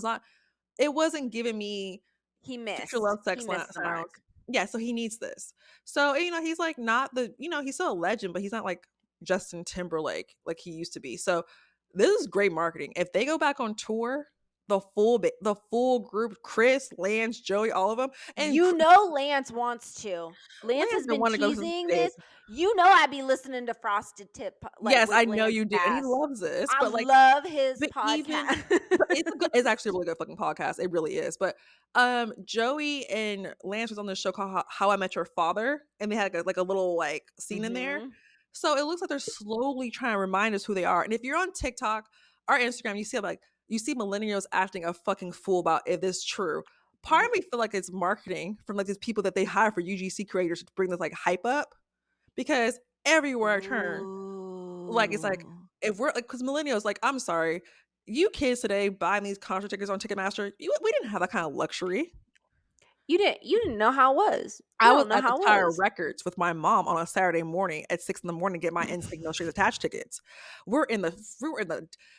[SPEAKER 2] It wasn't giving me
[SPEAKER 1] He
[SPEAKER 2] Future
[SPEAKER 1] missed.
[SPEAKER 2] Love
[SPEAKER 1] He
[SPEAKER 2] Sex
[SPEAKER 1] missed the
[SPEAKER 2] sounds.
[SPEAKER 1] mark.
[SPEAKER 2] Yeah, so he needs this. So, he's like not he's still a legend, but he's not like Justin Timberlake like he used to be. So, this is great marketing. If they go back on tour, the full group, Chris, Lance, Joey, all of them, and
[SPEAKER 1] You know Lance wants to. Lance
[SPEAKER 2] Lance
[SPEAKER 1] has
[SPEAKER 2] been
[SPEAKER 1] been
[SPEAKER 2] wanting to go since
[SPEAKER 1] teasing
[SPEAKER 2] days.
[SPEAKER 1] this. You know I be listening to Frosted Tip like
[SPEAKER 2] Yes,
[SPEAKER 1] with
[SPEAKER 2] I know
[SPEAKER 1] Lance
[SPEAKER 2] you do, and he
[SPEAKER 1] Bass.
[SPEAKER 2] loves this,
[SPEAKER 1] I
[SPEAKER 2] but like
[SPEAKER 1] love his
[SPEAKER 2] but even
[SPEAKER 1] podcast.
[SPEAKER 2] but it's actually a really good fucking podcast. It really is. But Joey and Lance was on this show called How I Met Your Father, and they had like a little like scene in there.
[SPEAKER 1] Mhm.
[SPEAKER 2] So it looks like they're slowly trying to remind us who they are. And if you're on TikTok or Instagram, you see millennials acting a fucking fool about if this is true. part of me feel like it's marketing from like these people that they hire for UGC creators to bring this like hype up, because everywhere I turn, like it's like
[SPEAKER 1] Ooh.
[SPEAKER 2] if we're like, because millennials, like, I'm sorry, you kids today buying these concert tickets on Ticketmaster, we didn't have that kind of luxury.
[SPEAKER 1] You didn't know how it was. You
[SPEAKER 2] I was
[SPEAKER 1] don't know
[SPEAKER 2] at the
[SPEAKER 1] how it
[SPEAKER 2] Tower
[SPEAKER 1] was.
[SPEAKER 2] Records with my mom on a Saturday morning at 6 in the morning to get my NSYNC No Strings Attached tickets. We were in the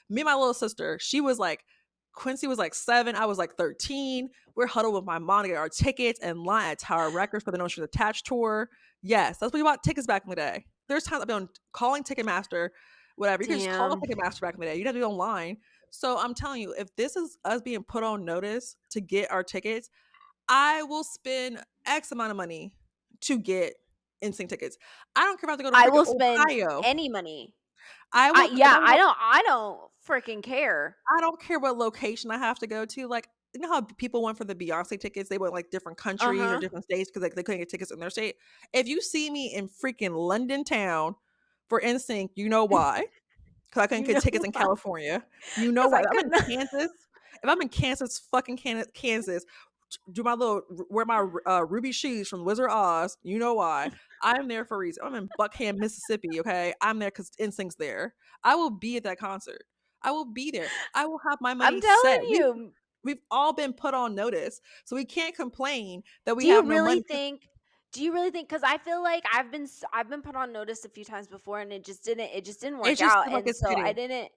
[SPEAKER 2] me and my little sister, she was like Quincy was like 7, I was like 13. We're huddled with my mom to get our tickets and line at Tower Records for the No Strings Attached tour. Yes, that's what we bought tickets back in the day. There's times I've been calling Ticketmaster, whatever. You could just call
[SPEAKER 1] Damn.
[SPEAKER 2] Ticketmaster back in the day. You'd have to be online. So I'm telling you, if this is us being put on notice to get our tickets, I will spend X amount of money to get NSYNC tickets. I don't care if I have to go to
[SPEAKER 1] I
[SPEAKER 2] freaking
[SPEAKER 1] will spend
[SPEAKER 2] Ohio.
[SPEAKER 1] any money.
[SPEAKER 2] I
[SPEAKER 1] I
[SPEAKER 2] will.
[SPEAKER 1] yeah, I don't freaking care.
[SPEAKER 2] I don't care what location I have to go to. Like, you know how people went for the Beyonce tickets? They went like different countries or
[SPEAKER 1] Uh-huh.
[SPEAKER 2] different states because like they couldn't get tickets in their state. If you see me in freaking London town for NSYNC, you know why? Because I couldn't
[SPEAKER 1] You
[SPEAKER 2] get
[SPEAKER 1] know
[SPEAKER 2] tickets in
[SPEAKER 1] why?
[SPEAKER 2] California. You know
[SPEAKER 1] 'Cause
[SPEAKER 2] why?
[SPEAKER 1] I
[SPEAKER 2] I'm
[SPEAKER 1] could
[SPEAKER 2] in
[SPEAKER 1] not.
[SPEAKER 2] Kansas. If I'm in Kansas, fucking Kansas, do my little wear my ruby shoes from Wizard of Oz. You know why? I'm there for a reason. I'm in Buckhannon, Mississippi. Okay, I'm there because NSYNC's there. I will be at that concert. I will be there. I will have my
[SPEAKER 1] I'm
[SPEAKER 2] money
[SPEAKER 1] telling
[SPEAKER 2] set.
[SPEAKER 1] you.
[SPEAKER 2] We've all been put on notice, so we can't complain that we
[SPEAKER 1] Do you
[SPEAKER 2] have no
[SPEAKER 1] really
[SPEAKER 2] money.
[SPEAKER 1] think do you really think, cuz I feel like I've been put on notice a few times before and it just didn't
[SPEAKER 2] It
[SPEAKER 1] work
[SPEAKER 2] just
[SPEAKER 1] out,
[SPEAKER 2] seems like
[SPEAKER 1] and
[SPEAKER 2] it's
[SPEAKER 1] so I
[SPEAKER 2] fitting.
[SPEAKER 1] didn't.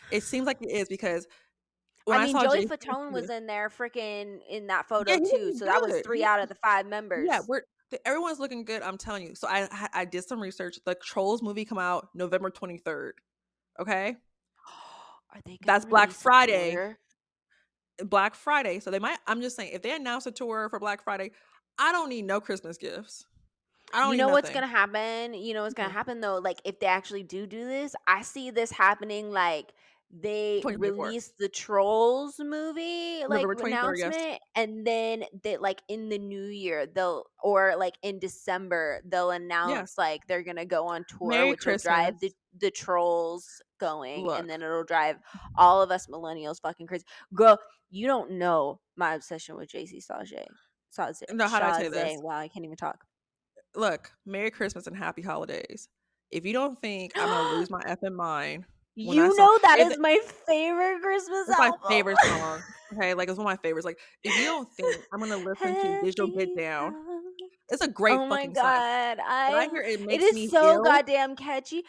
[SPEAKER 2] It seems like it is because when
[SPEAKER 1] I
[SPEAKER 2] I
[SPEAKER 1] mean,
[SPEAKER 2] saw
[SPEAKER 1] Joey
[SPEAKER 2] Jay,
[SPEAKER 1] Fatone was in there freaking in that
[SPEAKER 2] yeah,
[SPEAKER 1] photo
[SPEAKER 2] he
[SPEAKER 1] too,
[SPEAKER 2] looking
[SPEAKER 1] so that was
[SPEAKER 2] good.
[SPEAKER 1] 3 out of the 5
[SPEAKER 2] Yeah,
[SPEAKER 1] members.
[SPEAKER 2] everyone's looking good. I'm telling you. So I did some research. The Trolls movie come out November 23rd. Okay,
[SPEAKER 1] Are they gonna
[SPEAKER 2] that's Black
[SPEAKER 1] release a
[SPEAKER 2] Friday.
[SPEAKER 1] tour?
[SPEAKER 2] Black Friday. So they might. I'm just saying, if they announce a tour for Black Friday, I don't need no Christmas gifts. I don't
[SPEAKER 1] You
[SPEAKER 2] need
[SPEAKER 1] know what's
[SPEAKER 2] nothing.
[SPEAKER 1] gonna happen? You know what's gonna
[SPEAKER 2] Mhm.
[SPEAKER 1] happen though? Like if they actually do this, I see this happening. Like they
[SPEAKER 2] 2024,
[SPEAKER 1] release the Trolls movie like
[SPEAKER 2] November 23rd. Yes.
[SPEAKER 1] announcement, and then they like in the new year they'll or like in December they'll
[SPEAKER 2] Yeah.
[SPEAKER 1] announce like they're gonna go on tour,
[SPEAKER 2] Merry
[SPEAKER 1] which will drive
[SPEAKER 2] Christmas.
[SPEAKER 1] the Trolls going, and
[SPEAKER 2] Look.
[SPEAKER 1] then it'll drive all of us millennials fucking crazy. Girl, you don't know my obsession with JC Sage. Saze.
[SPEAKER 2] No, how do I say this?
[SPEAKER 1] Wow, I can't even talk.
[SPEAKER 2] Look. Merry Christmas and Happy Holidays. If you don't think I'm gonna lose my effing mind when I
[SPEAKER 1] You
[SPEAKER 2] saw
[SPEAKER 1] know that
[SPEAKER 2] if
[SPEAKER 1] is my favorite Christmas
[SPEAKER 2] it's my
[SPEAKER 1] album.
[SPEAKER 2] favorite song, okay? Like, it's one of my favorites. Like, if you don't think I'm gonna listen to Digital Get
[SPEAKER 1] Happy
[SPEAKER 2] Down,
[SPEAKER 1] Hol
[SPEAKER 2] it's a great
[SPEAKER 1] Oh my
[SPEAKER 2] fucking song.
[SPEAKER 1] god,
[SPEAKER 2] When I hear "It
[SPEAKER 1] it
[SPEAKER 2] Makes
[SPEAKER 1] is
[SPEAKER 2] Me
[SPEAKER 1] so
[SPEAKER 2] Ill,"
[SPEAKER 1] goddamn catchy.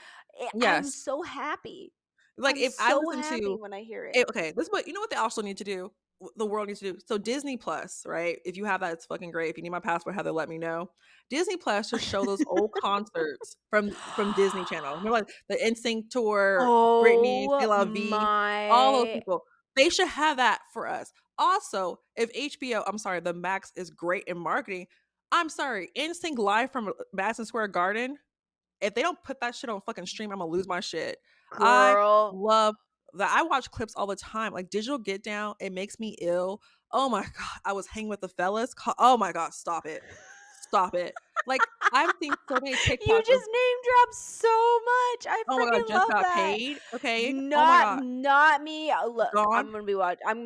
[SPEAKER 1] I'm
[SPEAKER 2] yes.
[SPEAKER 1] so happy.
[SPEAKER 2] Like,
[SPEAKER 1] I'm
[SPEAKER 2] if I
[SPEAKER 1] so
[SPEAKER 2] listen
[SPEAKER 1] happy
[SPEAKER 2] to
[SPEAKER 1] when I hear it.
[SPEAKER 2] okay, this is what you know what they also need to do? The world needs to do? So Disney Plus, right? If you have that, it's fucking great. If you need my password, Heather, let me know. Disney Plus should show those old concerts from Disney Channel. Remember, like, the NSYNC tour, Britney, C'est
[SPEAKER 1] Oh
[SPEAKER 2] La Vie, all those
[SPEAKER 1] my
[SPEAKER 2] people. They should have that for us. Also, if HBO, I'm sorry, the Max is great in marketing. I'm sorry, NSYNC live from Madison Square Garden, if they don't put that shit on fucking stream, Imma lose my shit. I
[SPEAKER 1] girl.
[SPEAKER 2] love that. I watch clips all the time, like Digital Get Down, It Makes Me Ill. Oh my god, I was hanging with the fellas. Oh my god, stop it. Stop it. Like, I've seen so many
[SPEAKER 1] You
[SPEAKER 2] TikToks of,
[SPEAKER 1] just name dropped so much. I
[SPEAKER 2] "Oh my god,
[SPEAKER 1] freaking
[SPEAKER 2] just
[SPEAKER 1] love
[SPEAKER 2] got
[SPEAKER 1] that.
[SPEAKER 2] paid." Okay? Oh my
[SPEAKER 1] Not
[SPEAKER 2] god,
[SPEAKER 1] not me. Look,
[SPEAKER 2] gone.
[SPEAKER 1] I'm gonna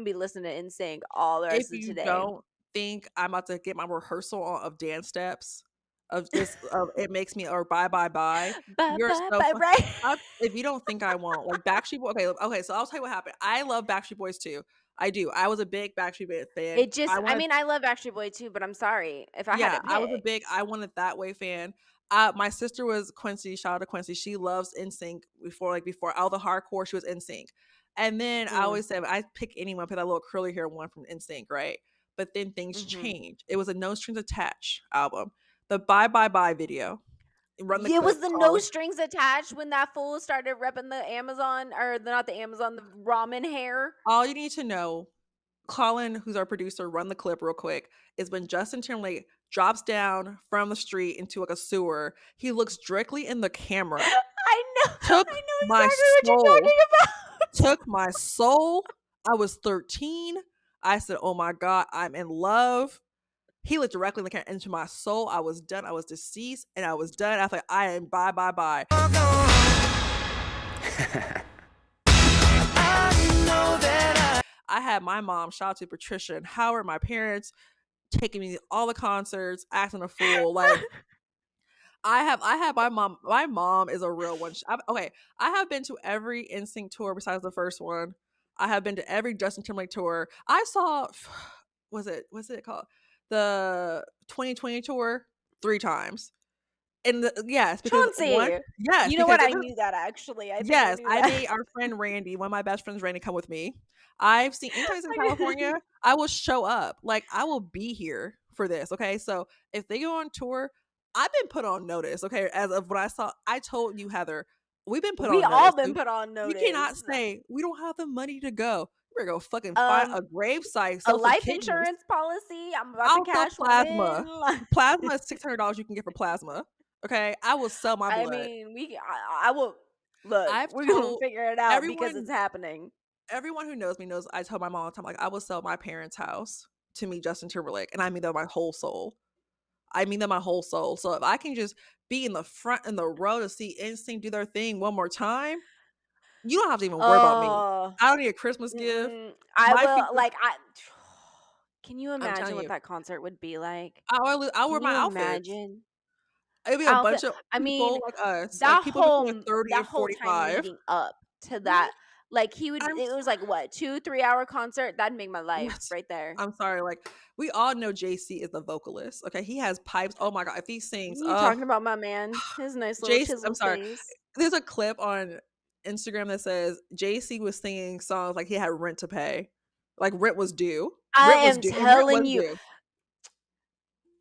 [SPEAKER 1] be listening to NSYNC all the
[SPEAKER 2] If
[SPEAKER 1] rest of
[SPEAKER 2] you
[SPEAKER 1] today.
[SPEAKER 2] don't think I'm about to get my rehearsal of dance steps of this of It Makes Me or Bye Bye Bye,
[SPEAKER 1] Bye
[SPEAKER 2] you're
[SPEAKER 1] bye
[SPEAKER 2] so
[SPEAKER 1] bye,
[SPEAKER 2] fuck
[SPEAKER 1] right?
[SPEAKER 2] if you don't think I won't, like Backstreet Boys, okay, so I'll tell you what happened. I love Backstreet Boys too. I do. I was a big Backstreet Boys fan.
[SPEAKER 1] It just I mean, I love Backstreet Boy too, but I'm sorry if I had
[SPEAKER 2] Yeah,
[SPEAKER 1] to
[SPEAKER 2] I was a
[SPEAKER 1] pick.
[SPEAKER 2] big I Want It That Way fan. My sister was Quincy, shout out to Quincy. She loves NSYNC before all the hardcore, she was NSYNC. And then I
[SPEAKER 1] Mm,
[SPEAKER 2] always said, I pick anyone, pick that little curly hair one from NSYNC, right? But then things
[SPEAKER 1] mhm.
[SPEAKER 2] changed. It was a No Strings Attached album. The Bye Bye Bye video. Run the
[SPEAKER 1] It was
[SPEAKER 2] clip,
[SPEAKER 1] the no
[SPEAKER 2] Collin.
[SPEAKER 1] strings attached when that fool started repping the Amazon or not the Amazon, the ramen hair.
[SPEAKER 2] All you need to know, Collin, who's our producer, run the clip real quick, is when Justin Timberlake drops down from the street into like a sewer, he looks directly in the camera. Took
[SPEAKER 1] I know
[SPEAKER 2] my
[SPEAKER 1] exactly what you're
[SPEAKER 2] soul.
[SPEAKER 1] talking about.
[SPEAKER 2] Took my soul. I was 13. I said, "Oh my god, I'm in love." He looked directly in the camera into my soul. I was done. I was deceased, and I was done. I was like, "I am bye, bye, bye." I had my mom, shout out to Patricia and Howard, my parents, taking me to all the concerts, acting a fool. Like I have my mom. My mom is a real one. Okay, I have been to every NSYNC tour besides the first one. I have been to every Justin Timberlake tour. I saw, what's it called, the 2020 tour 3 times. And yes, because one,
[SPEAKER 1] Chauncey.
[SPEAKER 2] yes,
[SPEAKER 1] You know what?
[SPEAKER 2] because
[SPEAKER 1] I knew that actually. I think I
[SPEAKER 2] yes,
[SPEAKER 1] knew
[SPEAKER 2] I
[SPEAKER 1] that.
[SPEAKER 2] made our friend Randy, one of my best friends, Randy, come with me. I've seen anytime he's in California, I will show up. Like I will be here for this. Okay, so if they go on tour, I've been put on notice. Okay, as of what I saw, I told you, Heather, we've been put
[SPEAKER 1] We
[SPEAKER 2] on
[SPEAKER 1] all
[SPEAKER 2] notice.
[SPEAKER 1] been
[SPEAKER 2] So
[SPEAKER 1] put on
[SPEAKER 2] you cannot
[SPEAKER 1] notice.
[SPEAKER 2] say we don't have the money to go. We're gonna go fucking find
[SPEAKER 1] Um,
[SPEAKER 2] a grave site,
[SPEAKER 1] a
[SPEAKER 2] sell some
[SPEAKER 1] life
[SPEAKER 2] kidneys.
[SPEAKER 1] insurance policy. I'm about to
[SPEAKER 2] I'll sell
[SPEAKER 1] cash one
[SPEAKER 2] plasma.
[SPEAKER 1] in.
[SPEAKER 2] Plasma is $600 you can get for plasma. Okay, I will sell my
[SPEAKER 1] I
[SPEAKER 2] blood.
[SPEAKER 1] mean, I will look.
[SPEAKER 2] I've
[SPEAKER 1] We're gonna
[SPEAKER 2] told
[SPEAKER 1] figure it out because it's
[SPEAKER 2] everyone
[SPEAKER 1] happening.
[SPEAKER 2] everyone who knows me knows I tell my mom all the time, like, I will sell my parents' house to meet Justin Timberlake, and I mean that with my whole soul. I mean that my whole soul. So if I can just be in the front in the row to see NSYNC do their thing one more time, you don't have to even worry about me.
[SPEAKER 1] Oh,
[SPEAKER 2] I don't need a Christmas gift.
[SPEAKER 1] I
[SPEAKER 2] My
[SPEAKER 1] will.
[SPEAKER 2] future,
[SPEAKER 1] Like I. Can you
[SPEAKER 2] I'm
[SPEAKER 1] imagine
[SPEAKER 2] telling
[SPEAKER 1] what
[SPEAKER 2] you,
[SPEAKER 1] that concert would be like?
[SPEAKER 2] I'll wear
[SPEAKER 1] Can
[SPEAKER 2] my
[SPEAKER 1] you
[SPEAKER 2] outfits.
[SPEAKER 1] imagine?
[SPEAKER 2] It'll be a
[SPEAKER 1] Outfit.
[SPEAKER 2] bunch of
[SPEAKER 1] I mean,
[SPEAKER 2] people like us, like
[SPEAKER 1] that
[SPEAKER 2] people between
[SPEAKER 1] whole
[SPEAKER 2] 30 and
[SPEAKER 1] time
[SPEAKER 2] 45.
[SPEAKER 1] leading up to
[SPEAKER 2] Mhm.
[SPEAKER 1] that, like he would.
[SPEAKER 2] I'm
[SPEAKER 1] It was like what 2 3 hour concert. That'd make my life
[SPEAKER 2] Yes.
[SPEAKER 1] right there.
[SPEAKER 2] I'm sorry, like, we all know JC is the vocalist, okay? He has pipes, oh my god, if he sings,
[SPEAKER 1] You talking about my man? His nice little
[SPEAKER 2] Jace I'm
[SPEAKER 1] chiseled
[SPEAKER 2] sorry.
[SPEAKER 1] face.
[SPEAKER 2] There's a clip on Instagram that says JC was singing songs like he had rent to pay. Like rent was due.
[SPEAKER 1] I
[SPEAKER 2] Rent was
[SPEAKER 1] am
[SPEAKER 2] due, and rent was
[SPEAKER 1] telling you,
[SPEAKER 2] due.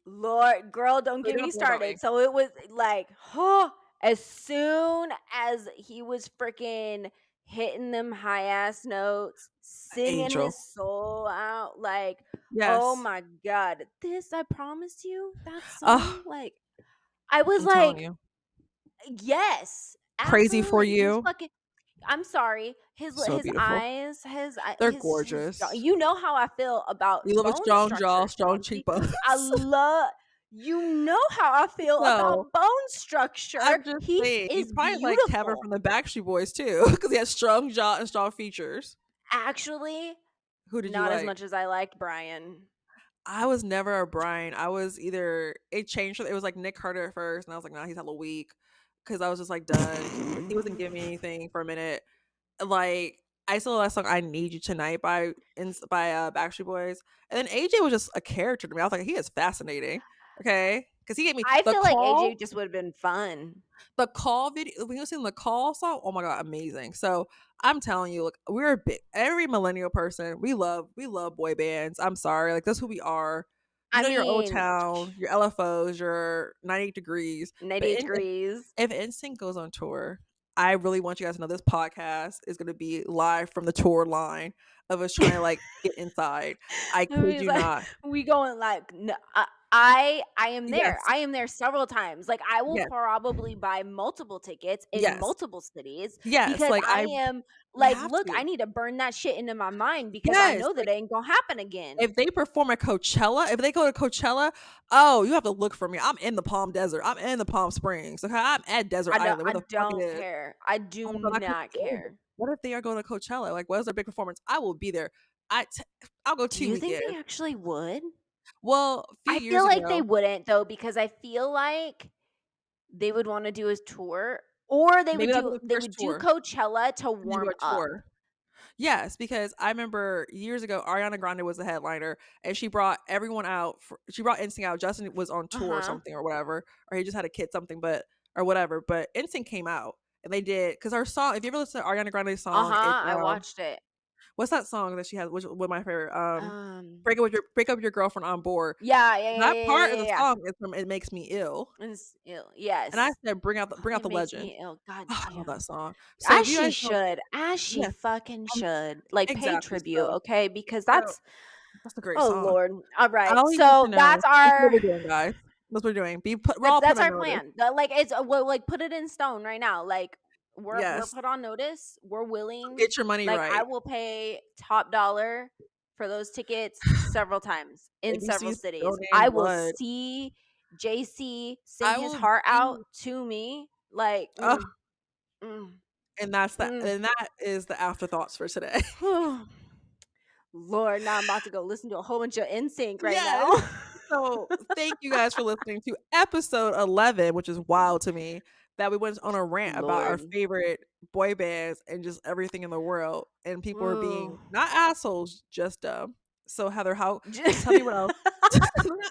[SPEAKER 1] Lord, girl, don't
[SPEAKER 2] So you
[SPEAKER 1] get
[SPEAKER 2] don't have
[SPEAKER 1] me
[SPEAKER 2] to worry about me.
[SPEAKER 1] started. So it was like, huh, as soon as he was freaking hitting them high ass notes, singing
[SPEAKER 2] Angel.
[SPEAKER 1] his soul out, like, oh
[SPEAKER 2] Yes.
[SPEAKER 1] my God, this I promised you, that song,
[SPEAKER 2] Oh,
[SPEAKER 1] like, I was
[SPEAKER 2] I'm telling
[SPEAKER 1] like,
[SPEAKER 2] you.
[SPEAKER 1] yes,
[SPEAKER 2] Crazy for
[SPEAKER 1] absolutely. His
[SPEAKER 2] you.
[SPEAKER 1] fucking I'm sorry.
[SPEAKER 2] So
[SPEAKER 1] His
[SPEAKER 2] beautiful.
[SPEAKER 1] eyes,
[SPEAKER 2] They're
[SPEAKER 1] his jaw.
[SPEAKER 2] gorgeous.
[SPEAKER 1] You know how I feel about
[SPEAKER 2] You love a
[SPEAKER 1] bone
[SPEAKER 2] strong jaw,
[SPEAKER 1] structure,
[SPEAKER 2] strong
[SPEAKER 1] Chauncey.
[SPEAKER 2] cheekbones.
[SPEAKER 1] I love you know how I feel
[SPEAKER 2] So
[SPEAKER 1] about bone structure.
[SPEAKER 2] I'm just
[SPEAKER 1] He
[SPEAKER 2] saying, you
[SPEAKER 1] is
[SPEAKER 2] probably like Kevin
[SPEAKER 1] beautiful.
[SPEAKER 2] from the Backstreet Boys too, because he has strong jaw and strong features.
[SPEAKER 1] Actually,
[SPEAKER 2] Who did you
[SPEAKER 1] not as
[SPEAKER 2] like?
[SPEAKER 1] much as I liked Brian.
[SPEAKER 2] I was never a Brian. I was either it changed. It was like Nick Carter at first, and I was like, nah, he's hella weak, because I was just like done. He wasn't giving me anything for a minute. Like I saw that song "I Need You Tonight" by Backstreet Boys, and then AJ was just a character to me. I was like, he is fascinating. Okay, because he gave me
[SPEAKER 1] I
[SPEAKER 2] the
[SPEAKER 1] feel like AJ
[SPEAKER 2] call.
[SPEAKER 1] just would have been fun.
[SPEAKER 2] The call video, when you seen the call song, oh my god, amazing. So I'm telling you, look, we're a big every millennial person, we love boy bands. I'm sorry, like that's who we are. You
[SPEAKER 1] I
[SPEAKER 2] know your old
[SPEAKER 1] mean,
[SPEAKER 2] town, your LFOs, your 98 degrees. But
[SPEAKER 1] 98 degrees.
[SPEAKER 2] if NSYNC goes on tour, I really want you guys to know this podcast is gonna be live from the tour line of us trying to like get inside. I
[SPEAKER 1] I
[SPEAKER 2] kid
[SPEAKER 1] mean,
[SPEAKER 2] you
[SPEAKER 1] like
[SPEAKER 2] not.
[SPEAKER 1] we going like I am there.
[SPEAKER 2] Yes,
[SPEAKER 1] I am there several times. Like I will
[SPEAKER 2] yes,
[SPEAKER 1] probably buy multiple tickets in
[SPEAKER 2] yes,
[SPEAKER 1] multiple cities
[SPEAKER 2] yes.
[SPEAKER 1] because
[SPEAKER 2] Like
[SPEAKER 1] I
[SPEAKER 2] I
[SPEAKER 1] am
[SPEAKER 2] we
[SPEAKER 1] like,
[SPEAKER 2] have
[SPEAKER 1] look, I
[SPEAKER 2] to.
[SPEAKER 1] need to burn that shit into my mind because I
[SPEAKER 2] Yes.
[SPEAKER 1] know that ain't gonna happen again.
[SPEAKER 2] If they perform at Coachella, if they go to Coachella, oh, you have to look for me. I'm in the Palm Desert. I'm in the Palm Springs. Okay, I'm at Desert Island.
[SPEAKER 1] I
[SPEAKER 2] Where the fuck it
[SPEAKER 1] don't
[SPEAKER 2] is?
[SPEAKER 1] care. I
[SPEAKER 2] Oh
[SPEAKER 1] do
[SPEAKER 2] my god, I couldn't
[SPEAKER 1] not
[SPEAKER 2] go.
[SPEAKER 1] care.
[SPEAKER 2] What if they are going to Coachella? Like, what is their big performance? I will be there. I t- I'll go
[SPEAKER 1] Do
[SPEAKER 2] two
[SPEAKER 1] you think they
[SPEAKER 2] weekends.
[SPEAKER 1] actually would?
[SPEAKER 2] Well, a few
[SPEAKER 1] I feel
[SPEAKER 2] years
[SPEAKER 1] like they
[SPEAKER 2] ago,
[SPEAKER 1] wouldn't though because I feel like they would want to do a tour or
[SPEAKER 2] maybe that'll be the
[SPEAKER 1] they
[SPEAKER 2] first
[SPEAKER 1] would do
[SPEAKER 2] tour.
[SPEAKER 1] Coachella to
[SPEAKER 2] They do
[SPEAKER 1] warm
[SPEAKER 2] a
[SPEAKER 1] up.
[SPEAKER 2] tour. Yes, because I remember years ago, Ariana Grande was the headliner, and she brought everyone out. She brought NSYNC out. Justin was on tour or
[SPEAKER 1] Uh-huh.
[SPEAKER 2] something or whatever, or he just had a kid something, but or whatever. But NSYNC came out, and they did because our song. If you ever listen to Ariana Grande's song, it's
[SPEAKER 1] Uh-huh, I watched it.
[SPEAKER 2] what's that song that she has? Which one of my favorite?
[SPEAKER 1] Um,
[SPEAKER 2] Break up with your girlfriend on board.
[SPEAKER 1] yeah, yeah, yeah,
[SPEAKER 2] That
[SPEAKER 1] yeah,
[SPEAKER 2] part
[SPEAKER 1] yeah,
[SPEAKER 2] of
[SPEAKER 1] yeah,
[SPEAKER 2] the
[SPEAKER 1] yeah.
[SPEAKER 2] song is from "It Makes Me Ill,"
[SPEAKER 1] It's ill.
[SPEAKER 2] and I
[SPEAKER 1] Yes.
[SPEAKER 2] said,
[SPEAKER 1] Oh,
[SPEAKER 2] bring out
[SPEAKER 1] it
[SPEAKER 2] the
[SPEAKER 1] makes
[SPEAKER 2] legend."
[SPEAKER 1] me ill. God
[SPEAKER 2] Oh, I love
[SPEAKER 1] damn.
[SPEAKER 2] that song. So
[SPEAKER 1] As
[SPEAKER 2] if you
[SPEAKER 1] she
[SPEAKER 2] guys don't,
[SPEAKER 1] should. As she
[SPEAKER 2] yes,
[SPEAKER 1] fucking
[SPEAKER 2] um,
[SPEAKER 1] should. Like pay
[SPEAKER 2] exactly.
[SPEAKER 1] tribute,
[SPEAKER 2] So,
[SPEAKER 1] okay? Because
[SPEAKER 2] so
[SPEAKER 1] that's
[SPEAKER 2] that's a great
[SPEAKER 1] oh
[SPEAKER 2] song.
[SPEAKER 1] Lord. All right.
[SPEAKER 2] All you need to
[SPEAKER 1] So
[SPEAKER 2] know this is what we're doing, guys. That's what we're doing. We're all put
[SPEAKER 1] that's
[SPEAKER 2] on
[SPEAKER 1] our
[SPEAKER 2] notice.
[SPEAKER 1] plan. Like it's like put it in stone right now. Like we're
[SPEAKER 2] Yes.
[SPEAKER 1] put on notice. We're willing.
[SPEAKER 2] Get your money
[SPEAKER 1] Like I
[SPEAKER 2] right.
[SPEAKER 1] will pay top dollar for those tickets several times in
[SPEAKER 2] If you
[SPEAKER 1] several
[SPEAKER 2] see
[SPEAKER 1] cities. I
[SPEAKER 2] donating
[SPEAKER 1] will
[SPEAKER 2] blood,
[SPEAKER 1] see JC sing
[SPEAKER 2] I
[SPEAKER 1] his
[SPEAKER 2] will
[SPEAKER 1] heart out
[SPEAKER 2] be
[SPEAKER 1] to me. Like
[SPEAKER 2] ugh,
[SPEAKER 1] mm,
[SPEAKER 2] and
[SPEAKER 1] mm.
[SPEAKER 2] that is the afterthoughts for today.
[SPEAKER 1] Lord, now I'm about to go listen to a whole bunch of NSYNC right
[SPEAKER 2] Yes.
[SPEAKER 1] now.
[SPEAKER 2] So, thank you guys for listening to episode 11, which is wild to me that we went on a rant about our
[SPEAKER 1] Lord.
[SPEAKER 2] favorite boy bands and just everything in the world, and people are
[SPEAKER 1] Ooh.
[SPEAKER 2] being not assholes, just dumb. So, Heather, how tell me what else.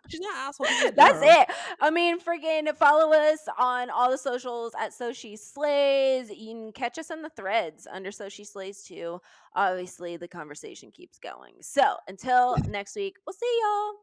[SPEAKER 2] She's not asshole, she's just
[SPEAKER 1] That's
[SPEAKER 2] dumb.
[SPEAKER 1] it. I mean, freaking follow us on all the socials at So She Slays. You can catch us on the threads under So She Slays too. Obviously, the conversation keeps going. So until next week, we'll see y'all.